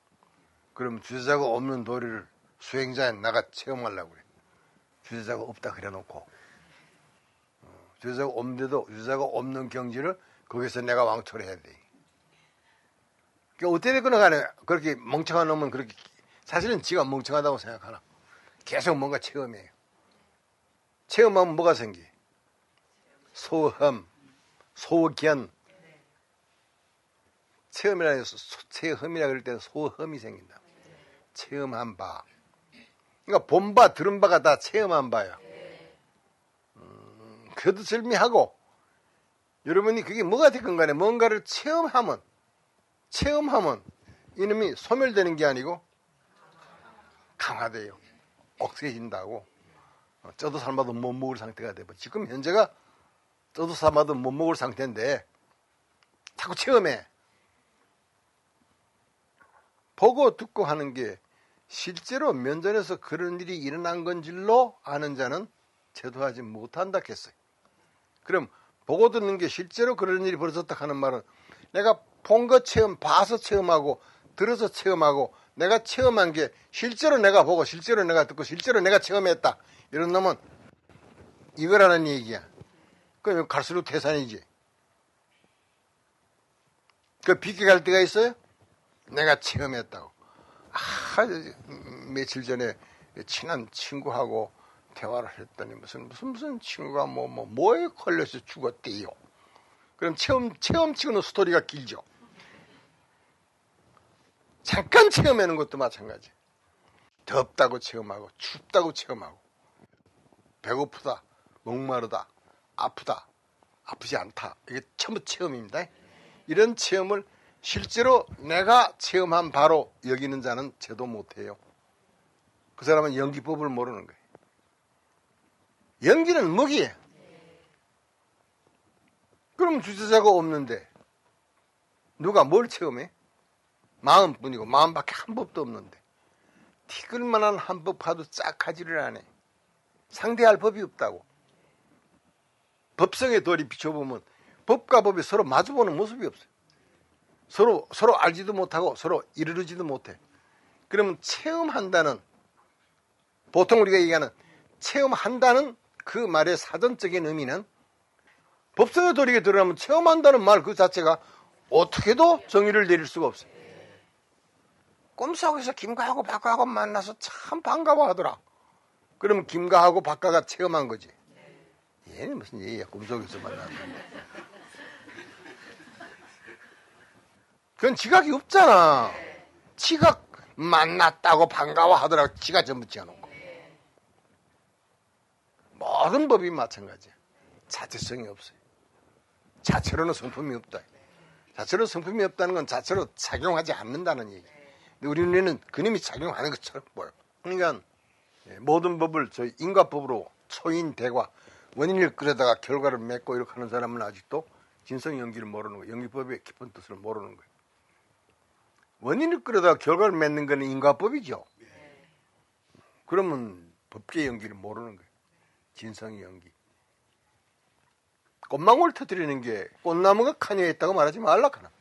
그럼 주제자가 없는 도리를 수행자에 나가 체험하려고 그래. 주제자가 없다 그래놓고 주제자가 없는데도 주제자가 없는 경지를 거기서 내가 왕초를 해야 돼. 그러니까 어떻게 됐거나 간에 그렇게 멍청한 놈은 그렇게 사실은 지가 멍청하다고 생각하나. 계속 뭔가 체험해요. 체험하면 뭐가 생기? 소험, 소견. 체험이라 그럴 때는 소험이 생긴다. 체험한 바. 그러니까 본 바, 들은 바가 다 체험한 바야. 그것도 절미하고 여러분이 그게 뭐가 됐건 간에 뭔가를 체험하면 이놈이 소멸되는 게 아니고 강화돼요. 억세진다고. 쪄도 삶아도 못 먹을 상태가 돼버. 지금 현재가 쪄도 삶아도 못 먹을 상태인데 자꾸 체험해. 보고 듣고 하는 게 실제로 면전에서 그런 일이 일어난 건질로 아는 자는 제도하지 못한다 했어요. 그럼 보고 듣는 게 실제로 그런 일이 벌어졌다 하는 말은 내가 본 거 체험, 봐서 체험하고 들어서 체험하고 내가 체험한 게 실제로 내가 보고 실제로 내가 듣고 실제로 내가 체험했다. 이런 놈은 이거라는 얘기야. 그럼 갈수록 태산이지. 그 비껴갈 때가 있어요? 내가 체험했다고. 며칠 전에 친한 친구하고 대화를 했더니 무슨 친구가 뭐에 걸려서 죽었대요. 그럼 체험치고는 스토리가 길죠. 잠깐 체험하는 것도 마찬가지. 덥다고 체험하고 춥다고 체험하고 배고프다, 목마르다, 아프다, 아프지 않다. 이게 전부 체험입니다. 이런 체험을 실제로 내가 체험한 바로 여기는 자는 제도 못해요. 그 사람은 연기법을 모르는 거예요. 연기는 무기예요. 그럼 주체자가 없는데 누가 뭘 체험해? 마음뿐이고 마음밖에 한 법도 없는데 티끌만한 한 법 봐도 짝하지를 않아. 상대할 법이 없다고. 법성의 돌이 비춰보면 법과 법이 서로 마주보는 모습이 없어요. 서로 알지도 못하고 서로 이르르지도 못해. 그러면 체험한다는, 보통 우리가 얘기하는 체험한다는 그 말의 사전적인 의미는 법성의 도리에 들어가면 체험한다는 말 그 자체가 어떻게도 정의를 내릴 수가 없어요. 꿈속에서 김가하고 박가하고 만나서 참 반가워하더라. 그러면 김가하고 박가가 체험한 거지. 얘는 무슨 얘기야, 꿈속에서 만났는데. 그건 지각이 없잖아. 지각 만났다고 반가워하더라고. 지가 전부 지어놓고. 모든 법이 마찬가지야. 자체성이 없어요. 자체로는 성품이 없다. 자체로 성품이 없다는 건 자체로 작용하지 않는다는 얘기. 근데 우리 눈에는 그놈이 작용하는 것처럼 보여. 그러니까 모든 법을 저희 인과법으로 초인, 대과, 원인을 끌어다가 결과를 맺고 이렇게 하는 사람은 아직도 진성 연기를 모르는 거예요. 연기법의 깊은 뜻을 모르는 거예요. 원인을 끌어다가 결과를 맺는 것은 인과법이죠. 그러면 법계 연기를 모르는 거예요. 진성의 연기. 꽃망울을 터뜨리는 게 꽃나무가 카니에 있다고 말하지 말라 카나.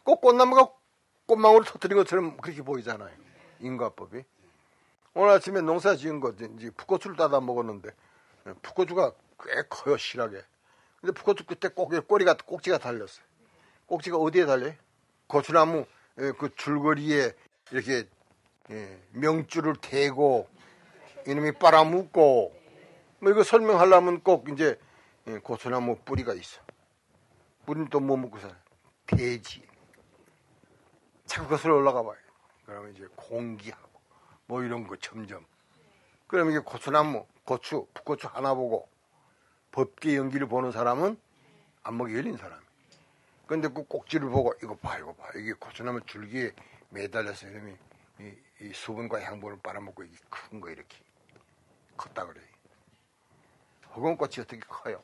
꼭 꽃나무가 꽃망울을 터뜨린 것처럼 그렇게 보이잖아요. 인과법이. 오늘 아침에 농사 지은 거 이제 풋고추를 따다 먹었는데 풋고추가 꽤 커요, 실하게. 근데 풋고추 끝에 꼭지가 달렸어요. 꼭지가 어디에 달려요? 고추나무 그 줄거리에 이렇게 명줄을 대고 이놈이 빨아먹고 뭐 이거 설명하려면 꼭 이제 고추나무 뿌리가 있어. 뿌리는 또 뭐 먹고 살아요? 돼지. 자꾸 거슬러 올라가 봐요. 그러면 이제 공기하고 뭐 이런 거 점점. 그러면 이게 고추나무, 풋고추 하나 보고 법계 연기를 보는 사람은 안목이 열린 사람이에요. 근데 그 꼭지를 보고 이거 봐. 이게 고추나무 줄기에 매달려서 이놈이 이 수분과 향분을 빨아먹고 이게 큰 거 이렇게 컸다 그래요. 허공꽃이 어떻게 커요?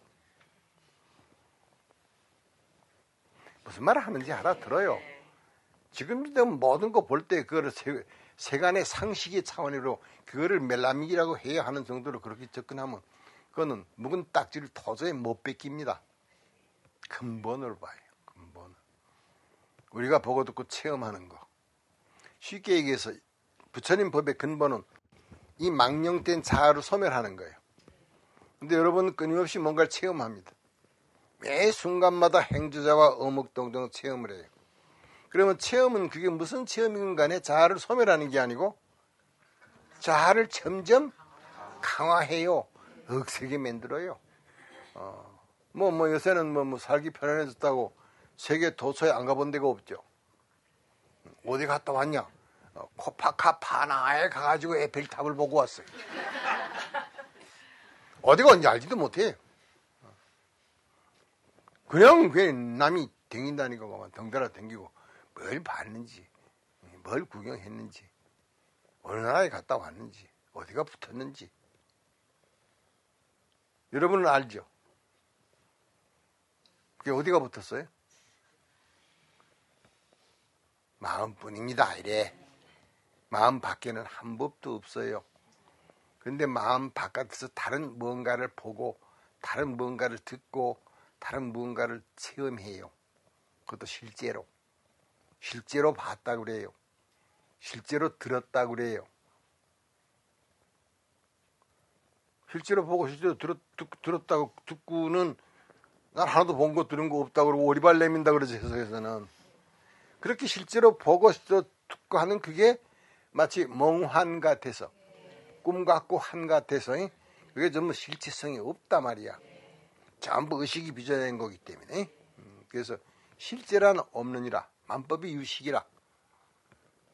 무슨 말을 하는지 알아들어요. 지금 모든 거 볼 때 그거를 세간의 상식의 차원으로 그거를 멜라믹이라고 해야 하는 정도로 그렇게 접근하면 그거는 묵은 딱지를 도저히 못 뺏깁니다. 근본으로 봐요. 근본. 우리가 보고 듣고 체험하는 거. 쉽게 얘기해서 부처님 법의 근본은 이 망령된 자아를 소멸하는 거예요. 근데 여러분은 끊임없이 뭔가를 체험합니다. 매 순간마다 행주자와 어묵동정 체험을 해요. 그러면 체험은 그게 무슨 체험이건 간에 자아를 소멸하는 게 아니고 자아를 점점 강화해요. 억세게 만들어요. 요새는 뭐 살기 편안해졌다고 세계 도처에 안 가본 데가 없죠. 어디 갔다 왔냐? 코파카파나에 가가지고 에펠탑을 보고 왔어요. 어디가 언제 알지도 못해. 그냥 남이 댕긴다니까 덩달아 댕기고 뭘 봤는지, 뭘 구경했는지, 어느 나라에 갔다 왔는지, 어디가 붙었는지. 여러분은 알죠? 그게 어디가 붙었어요? 마음뿐입니다. 이래. 마음 밖에는 한 법도 없어요. 근데 마음 바깥에서 다른 무언가를 보고 다른 무언가를 듣고 다른 무언가를 체험해요. 그것도 실제로 봤다고 그래요. 실제로 들었다고 그래요. 실제로 보고 실제로 들었다고 듣고는 난 하나도 본 거 들은 거 없다고 그러고 오리발 내민다 그러지 해석에서는. 그렇게 실제로 보고 실제로 듣고 하는 그게 마치 몽환 같아서 꿈 같고 한 같아서 그게 전부 실체성이 없단 말이야. 전부 의식이 빚어낸 거기 때문에. 그래서 실제란 없느니라. 만법이 유식이라.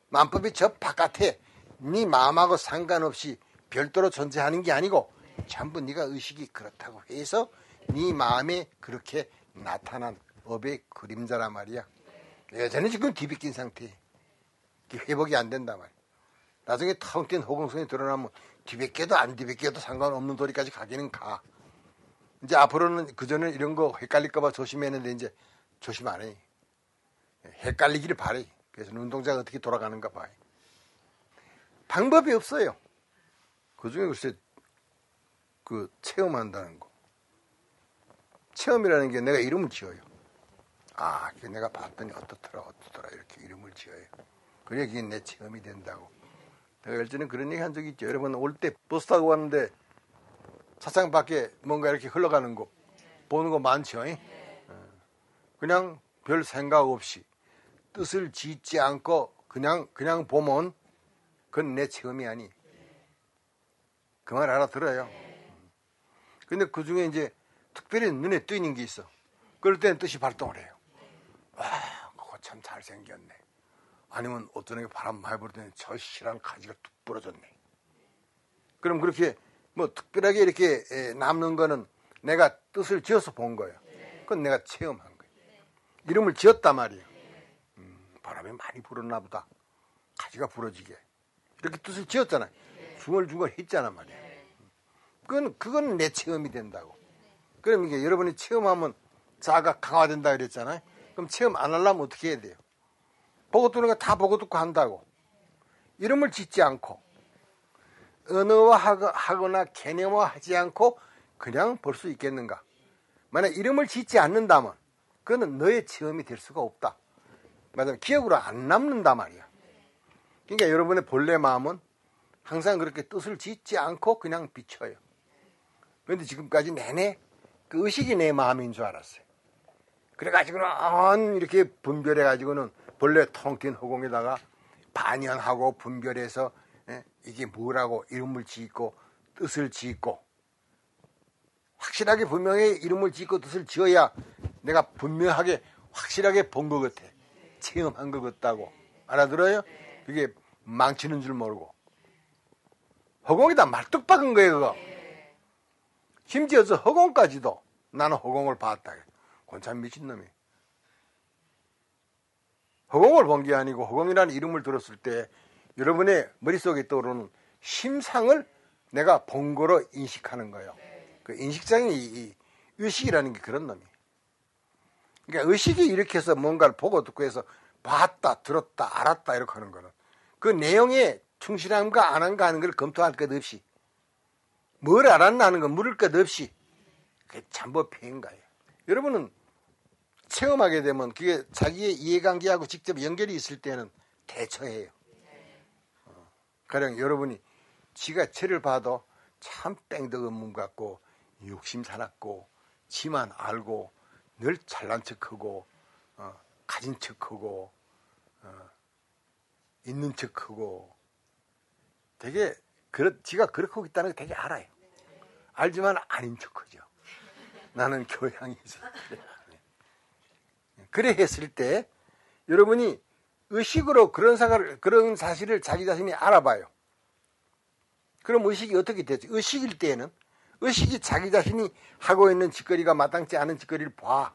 만법이 저 바깥에 네 마음하고 상관없이 별도로 존재하는 게 아니고 전부 네가 의식이 그렇다고 해서 네 마음에 그렇게 나타난 업의 그림자란 말이야. 여전히 지금 뒤비낀 상태에 회복이 안 된단 말이야. 나중에 텅 뛴 허공성이 드러나면 뒤비껴도 안 뒤비껴도 상관없는 도리까지 가기는 가. 이제 앞으로는 그전에 이런 거 헷갈릴까봐 조심했는데 이제 조심 안 해. 헷갈리기를 바래. 그래서 눈동자가 어떻게 돌아가는가 봐요. 방법이 없어요. 그중에 글쎄 그 체험한다는 거. 체험이라는 게 내가 이름을 지어요. 아, 내가 봤더니 어떻더라 이렇게 이름을 지어요. 그래 그게 내 체험이 된다고. 내가 예전에 그런 얘기 한 적이 있죠. 여러분 올 때 버스 타고 왔는데 차창 밖에 뭔가 이렇게 흘러가는 거 보는 거 많죠. 그냥 별 생각 없이 뜻을 짓지 않고 그냥 보면 그건 내 체험이 아니. 그 말 알아들어요. 근데 그 중에 이제 특별히 눈에 띄는 게 있어. 그럴 때는 뜻이 발동을 해요. 와, 그거 참 잘생겼네. 아니면 어떤 애가 바람 많이 불 때는 저 실한 가지가 뚝 부러졌네. 그럼 그렇게 뭐 특별하게 이렇게 남는 거는 내가 뜻을 지어서 본 거예요. 그건 내가 체험한 거예요. 이름을 지었단 말이에요. 바람이 많이 불었나 보다. 가지가 부러지게. 이렇게 뜻을 지었잖아요. 중얼중얼 했잖아 말이에요. 그건 내 체험이 된다고. 그럼 이게 여러분이 체험하면 자아가 강화된다 그랬잖아요. 그럼 체험 안 하려면 어떻게 해야 돼요? 보고 듣는 거 다 보고 듣고 한다고. 이름을 짓지 않고 언어화하거나 개념화하지 않고 그냥 볼 수 있겠는가? 만약 이름을 짓지 않는다면 그거는 너의 체험이 될 수가 없다. 맞아요. 기억으로 안 남는다 말이야. 그러니까 여러분의 본래 마음은 항상 그렇게 뜻을 짓지 않고 그냥 비춰요. 그런데 지금까지 내내 그 의식이 내 마음인 줄 알았어요. 그래가지고는 이렇게 분별해가지고는 본래 텅 튄 허공에다가 반연하고 분별해서 이게 뭐라고 이름을 짓고 뜻을 짓고 확실하게 분명히 이름을 짓고 뜻을 지어야 내가 분명하게 확실하게 본 것 같아. 체험한 것 같다고. 알아들어요? 그게 망치는 줄 모르고. 허공에다 말뚝 박은 거예요, 그거. 심지어 저 허공까지도 나는 허공을 봤다. 그건 참 미친놈이. 허공을 본 게 아니고 허공이라는 이름을 들었을 때 여러분의 머릿속에 떠오르는 심상을 내가 본 거로 인식하는 거예요. 그 인식장이 이 의식이라는 게 그런 놈이에요. 그러니까 의식이 이렇게 해서 뭔가를 보고 듣고 해서 봤다, 들었다, 알았다 이렇게 하는 거는 그 내용에 충실함과 안 한가 하는 걸 검토할 것 없이 뭘 알았나 하는 거 물을 것 없이 그게 전부 폐인가예요. 여러분은 체험하게 되면 그게 자기의 이해관계하고 직접 연결이 있을 때는 대처해요. 가령 여러분이 지가 죄를 봐도 참 뺑덕한 몸 같고 욕심 사납고 지만 알고 늘 잘난 척하고 가진 척하고 있는 척하고 되게 지가 그렇게 하고 있다는 걸 되게 알아요. 알지만 아닌 척하죠. 나는 교양이 있어. 그래 했을 때 여러분이 의식으로 그런 사실을 자기 자신이 알아봐요. 그럼 의식이 어떻게 되죠? 의식일 때에는 의식이 자기 자신이 하고 있는 짓거리가 마땅치 않은 짓거리를 봐.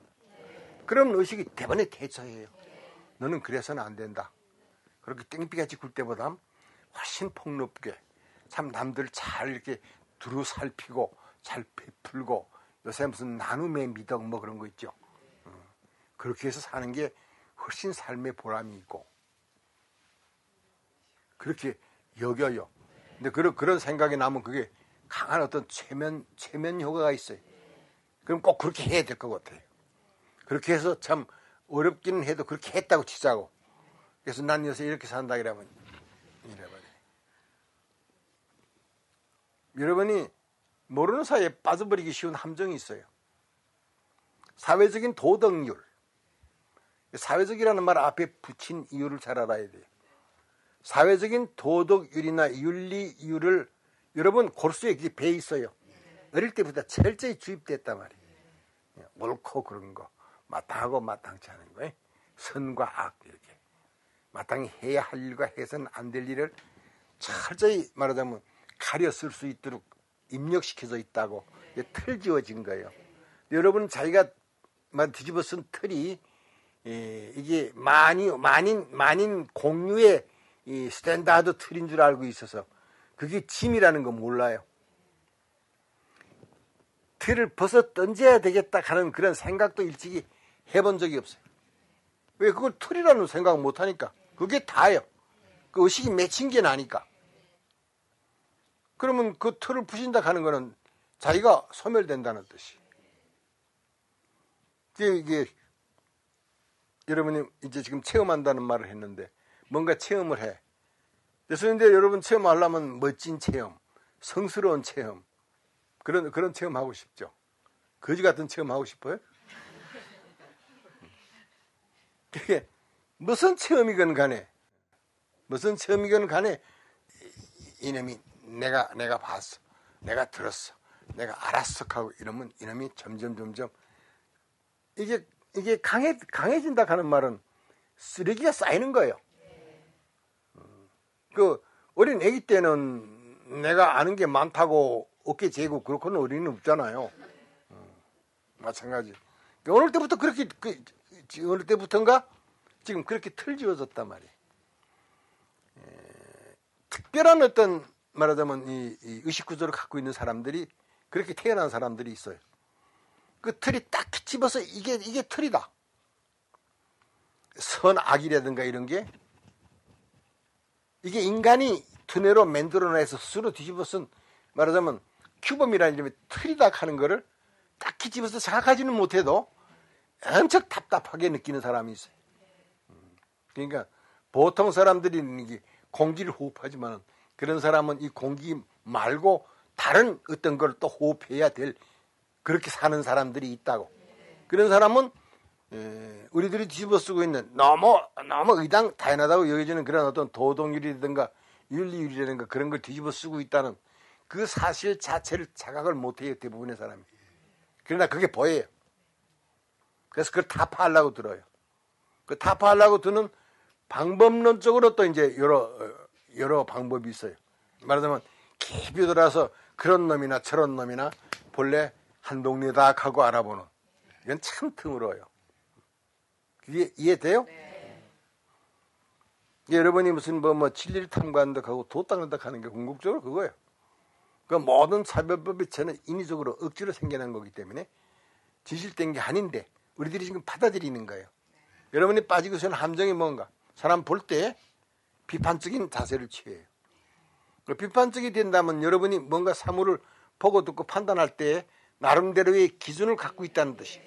그럼 의식이 대번에 대처해요. 너는 그래서는 안 된다. 그렇게 땡비같이 굴 때보다 훨씬 폭넓게 참 남들 잘 이렇게 두루 살피고 잘 베풀고 요새 무슨 나눔의 미덕 뭐 그런 거 있죠. 그렇게 해서 사는 게 훨씬 삶의 보람이 있고 그렇게 여겨요. 근데 그런 생각이 나면 그게 강한 어떤 최면 효과가 있어요. 그럼 꼭 그렇게 해야 될 것 같아요. 그렇게 해서 참 어렵기는 해도 그렇게 했다고 치자고. 그래서 난 요새 이렇게 산다 이러면 이래버려. 여러분이 모르는 사이에 빠져버리기 쉬운 함정이 있어요. 사회적인 도덕률. 사회적이라는 말 앞에 붙인 이유를 잘 알아야 돼요. 사회적인 도덕률이나 윤리율을 여러분 골수에 그게 배 있어요. 어릴 때부터 철저히 주입됐단 말이에요. 옳고 그런 거, 마땅하고 마땅치 않은 거, 선과 악 이렇게 마땅히 해야 할 일과 해서는 안 될 일을 철저히 말하자면 가려 쓸 수 있도록 입력시켜져 있다고 틀 지어진 거예요. 여러분 자기가 뒤집어 쓴 틀이 이게 만인 공유의 이 스탠다드 틀인 줄 알고 있어서 그게 짐이라는 거 몰라요. 틀을 벗어 던져야 되겠다 하는 그런 생각도 일찍이 해본 적이 없어요. 왜? 그걸 틀이라는 생각 못 하니까. 그게 다예요. 그 의식이 맺힌 게 나니까. 그러면 그 틀을 부신다 하는 거는 자기가 소멸된다는 뜻이. 이게 여러분이 이제 지금 체험한다는 말을 했는데 뭔가 체험을 해. 그래서 근데 여러분 체험하려면 멋진 체험, 성스러운 체험, 그런 체험 하고 싶죠. 거지 같은 체험 하고 싶어요? 그게 무슨 체험이건 간에 이놈이 내가 봤어, 내가 들었어, 내가 알았어 하고 이러면 이놈이 점점 이게 강해진다 하는 말은 쓰레기가 쌓이는 거예요. 그 어린 애기 때는 내가 아는 게 많다고 어깨 재고 그렇고는 어린이는 없잖아요. 마찬가지. 어느 때부터 그렇게 어느 때부터인가 지금 그렇게 틀 지어졌단 말이에요. 특별한 어떤 말하자면 이 의식 구조를 갖고 있는 사람들이 그렇게 태어난 사람들이 있어요. 그 틀이 딱 집어서 이게 틀이다. 선악이라든가 이런 게 이게 인간이 두뇌로 만들어내서 스스로 뒤집어 쓴 말하자면 규범이라는 이름의 틀이다 하는 거를 딱히 집어서 생각하지는 못해도 엄청 답답하게 느끼는 사람이 있어요. 그러니까 보통 사람들이 공기를 호흡하지만 그런 사람은 이 공기 말고 다른 어떤 걸 또 호흡해야 될 그렇게 사는 사람들이 있다고. 그런 사람은 우리들이 뒤집어 쓰고 있는 너무 의당 당연하다고 여겨지는 그런 어떤 도덕률이라든가 윤리율이라든가 그런 걸 뒤집어 쓰고 있다는 그 사실 자체를 자각을 못해요, 대부분의 사람이. 그러나 그게 보여요. 그래서 그걸 타파하려고 들어요. 그 타파하려고 드는 방법론적으로 또 이제 여러 방법이 있어요. 말하자면 깊이 들어서 그런 놈이나 저런 놈이나 본래 한 동네다 하고 알아보는, 이건 참 드물어요. 그게 이해돼요? 네. 여러분이 무슨 뭐 진리를 탐구한다 하고 도 닦는다 하는 게 궁극적으로 그거예요. 그 모든 차별법이 저는 인위적으로 억지로 생겨난 거기 때문에 진실된 게 아닌데 우리들이 지금 받아들이는 거예요. 여러분이 빠지고 있는 함정이 뭔가? 사람 볼 때 비판적인 자세를 취해요. 비판적이 된다면 여러분이 뭔가 사물을 보고 듣고 판단할 때 나름대로의 기준을 갖고 있다는 뜻이에요.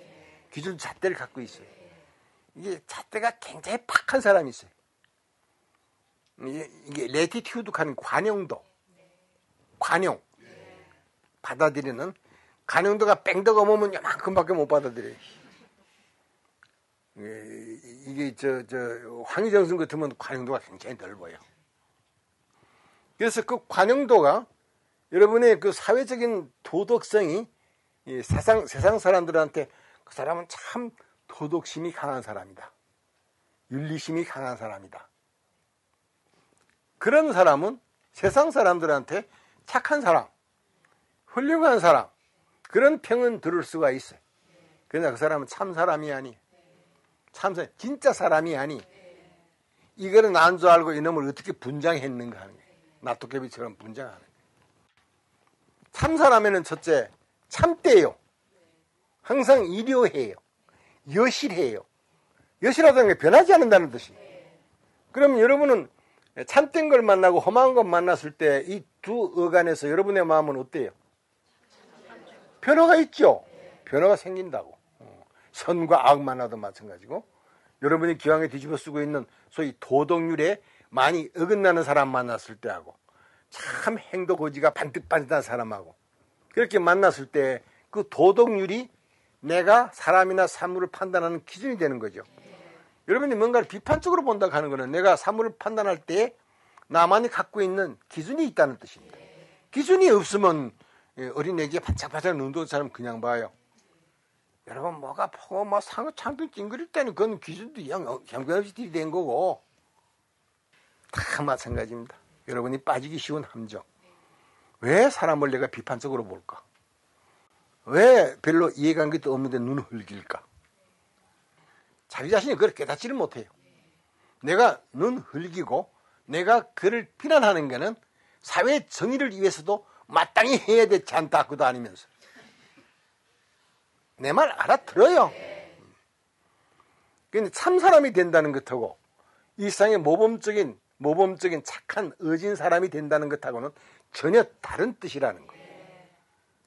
기준 잣대를 갖고 있어요. 이게 잣대가 굉장히 팍한 사람이 있어요. 이게 레티튜드 하는 관용도, 관용 받아들이는 관용도가 뺑덕 어머면 요만큼밖에 못 받아들여요. 이게 황희정승 같으면 관용도가 굉장히 넓어요. 그래서 그 관용도가 여러분의 그 사회적인 도덕성이 세상 사람들한테 그 사람은 참 도덕심이 강한 사람이다. 윤리심이 강한 사람이다. 그런 사람은 세상 사람들한테 착한 사람, 훌륭한 사람, 그런 평은 들을 수가 있어요. 그러나 그 사람은 참 사람이 아니, 진짜 사람이 아니, 이거는 난 줄 알고 이놈을 어떻게 분장했는가 하는 거예요. 나토깨비처럼 분장하는 거예요. 참 사람에는 첫째, 참대요. 항상 일요해요. 여실해요. 여실하다는 게 변하지 않는다는 뜻이에요. 그럼 여러분은 참된 걸 만나고 험한 걸 만났을 때 이 두 어간에서 여러분의 마음은 어때요? 변화가 있죠. 변화가 생긴다고. 선과 악 만나도 마찬가지고 여러분이 기왕에 뒤집어 쓰고 있는 소위 도덕률에 많이 어긋나는 사람 만났을 때하고 참 행도 고지가 반듯반듯한 사람하고 그렇게 만났을 때 그 도덕률이 내가 사람이나 사물을 판단하는 기준이 되는 거죠. 여러분이 뭔가를 비판적으로 본다고 하는 것은 내가 사물을 판단할 때 나만이 갖고 있는 기준이 있다는 뜻입니다. 기준이 없으면 어린애기에 바짝바짝 눈도 사람 그냥 봐요. 여러분 뭐가 보고 뭐 상어 창등 찡그릴 때는 그건 기준도 형편없이 들이댄 거고 다 마찬가지입니다. 여러분이 빠지기 쉬운 함정. 왜 사람을 내가 비판적으로 볼까? 왜 별로 이해관계도 없는데 눈을 흘길까? 자기 자신이 그걸 깨닫지를 못해요. 내가 눈 흘기고 내가 그를 비난하는 거는 사회 정의를 위해서도 마땅히 해야 되지 않다 그도 아니면서 내 말 알아들어요. 근데 참 사람이 된다는 것하고 일상의 모범적인 착한 의진 사람이 된다는 것하고는 전혀 다른 뜻이라는 거예요.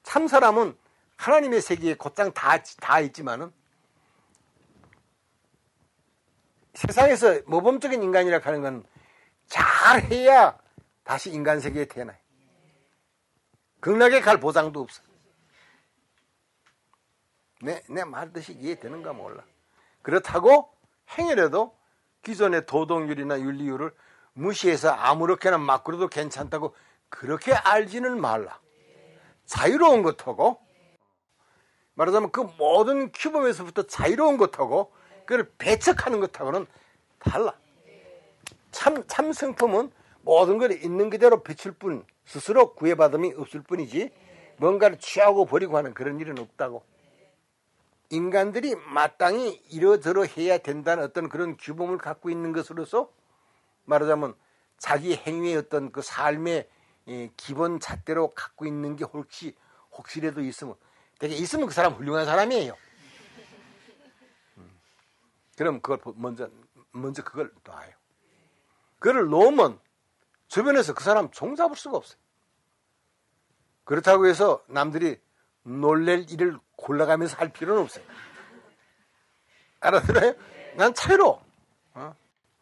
참 사람은 하나님의 세계에 곧장 다 있지만은 세상에서 모범적인 인간이라고 하는 건 잘해야 다시 인간 세계에 태어나요. 극락에 갈 보장도 없어. 내 말 뜻이 이해되는가 몰라. 그렇다고 행여라도 기존의 도덕률이나 윤리율을 무시해서 아무렇게나 막 그래도 괜찮다고 그렇게 알지는 말라. 자유로운 것하고 말하자면 그 모든 규범에서부터 자유로운 것하고 그걸 배척하는 것하고는 달라. 참 성품은 모든 걸 있는 그대로 비출 뿐 스스로 구애받음이 없을 뿐이지 뭔가를 취하고 버리고 하는 그런 일은 없다고. 인간들이 마땅히 이러저러 해야 된다는 어떤 그런 규범을 갖고 있는 것으로서 말하자면 자기 행위의 어떤 그 삶의 기본 잣대로 갖고 있는 게 혹시라도 있으면 되게 있으면 그 사람 훌륭한 사람이에요. 그럼 그걸 먼저 그걸 놔요. 그걸 놓으면 주변에서 그 사람 종잡을 수가 없어요. 그렇다고 해서 남들이 놀랄 일을 골라가면서 할 필요는 없어요. 알아들어요? 난 차이로.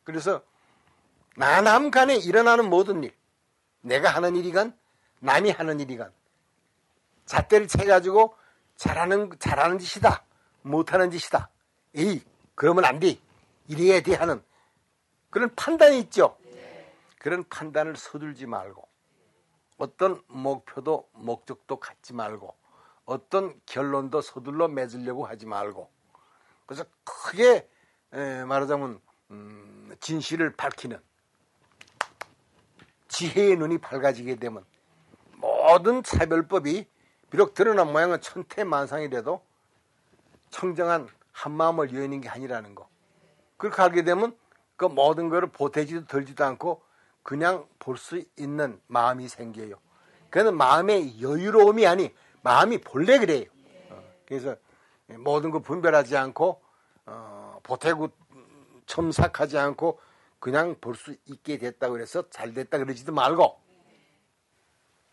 그래서 나남 간에 일어나는 모든 일, 내가 하는 일이건 남이 하는 일이건 잣대를 채가지고 잘하는 짓이다, 못하는 짓이다. 에이, 그러면 안 돼. 이래야 돼 하는 그런 판단이 있죠. 그런 판단을 서둘지 말고 어떤 목표도 목적도 갖지 말고 어떤 결론도 서둘러 맺으려고 하지 말고 그래서 크게 말하자면 진실을 밝히는 지혜의 눈이 밝아지게 되면 모든 차별법이 비록 드러난 모양은 천태만상이라도 청정한 한마음을 여인인 게 아니라는 거. 그렇게 하게 되면 그 모든 것을 보태지도 덜지도 않고 그냥 볼 수 있는 마음이 생겨요. 그는 마음의 여유로움이 아니 마음이 본래 그래요. 그래서 모든 걸 분별하지 않고 보태고 첨삭하지 않고 그냥 볼 수 있게 됐다고 그래서 잘 됐다 그러지도 말고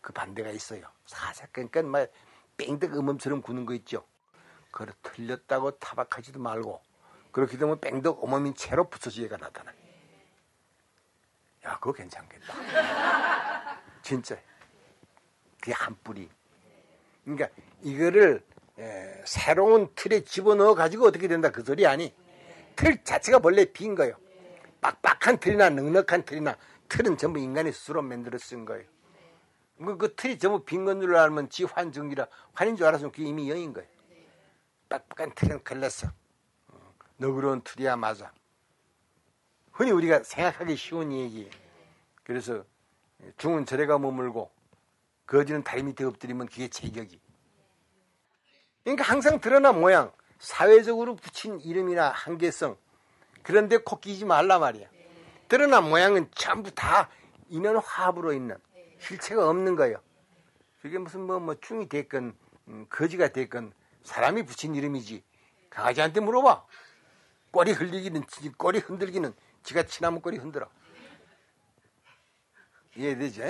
그 반대가 있어요. 사사 그러니까 막 뺑덕 음음처럼 구는 거 있죠. 그걸 틀렸다고 타박하지도 말고 그렇게 되면 뺑덕 음음인 채로 부서지게가 나타나요. 야, 그거 괜찮겠다. 진짜 그게 한 뿌리. 그러니까 이거를 새로운 틀에 집어넣어 가지고 어떻게 된다 그 소리 아니. 틀 자체가 원래 빈 거예요. 빡빡한 틀이나 넉넉한 틀이나 틀은 전부 인간이 스스로 만들어 쓴 거예요. 그 틀이 전부 빈 건 줄 알면 지 환정이라 환인 줄 알았으면 그게 이미 영인 거예요. 빡빡한 틀은 걸렸어. 너그러운 틀이야 맞아. 흔히 우리가 생각하기 쉬운 얘기. 그래서 중은 절에가 머물고 거지는 다리 밑에 엎드리면 그게 제격이. 그러니까 항상 드러난 모양, 사회적으로 붙인 이름이나 한계성 그런 데 코 끼지 말라 말이야. 드러난 모양은 전부 다 인연화합으로 있는 실체가 없는 거예요. 그게 무슨 뭐 중이 됐건 거지가 됐건 사람이 붙인 이름이지. 강아지한테 물어봐. 꼬리 흔들기는 지가 치나무 꼬리 흔들어. 이해되죠?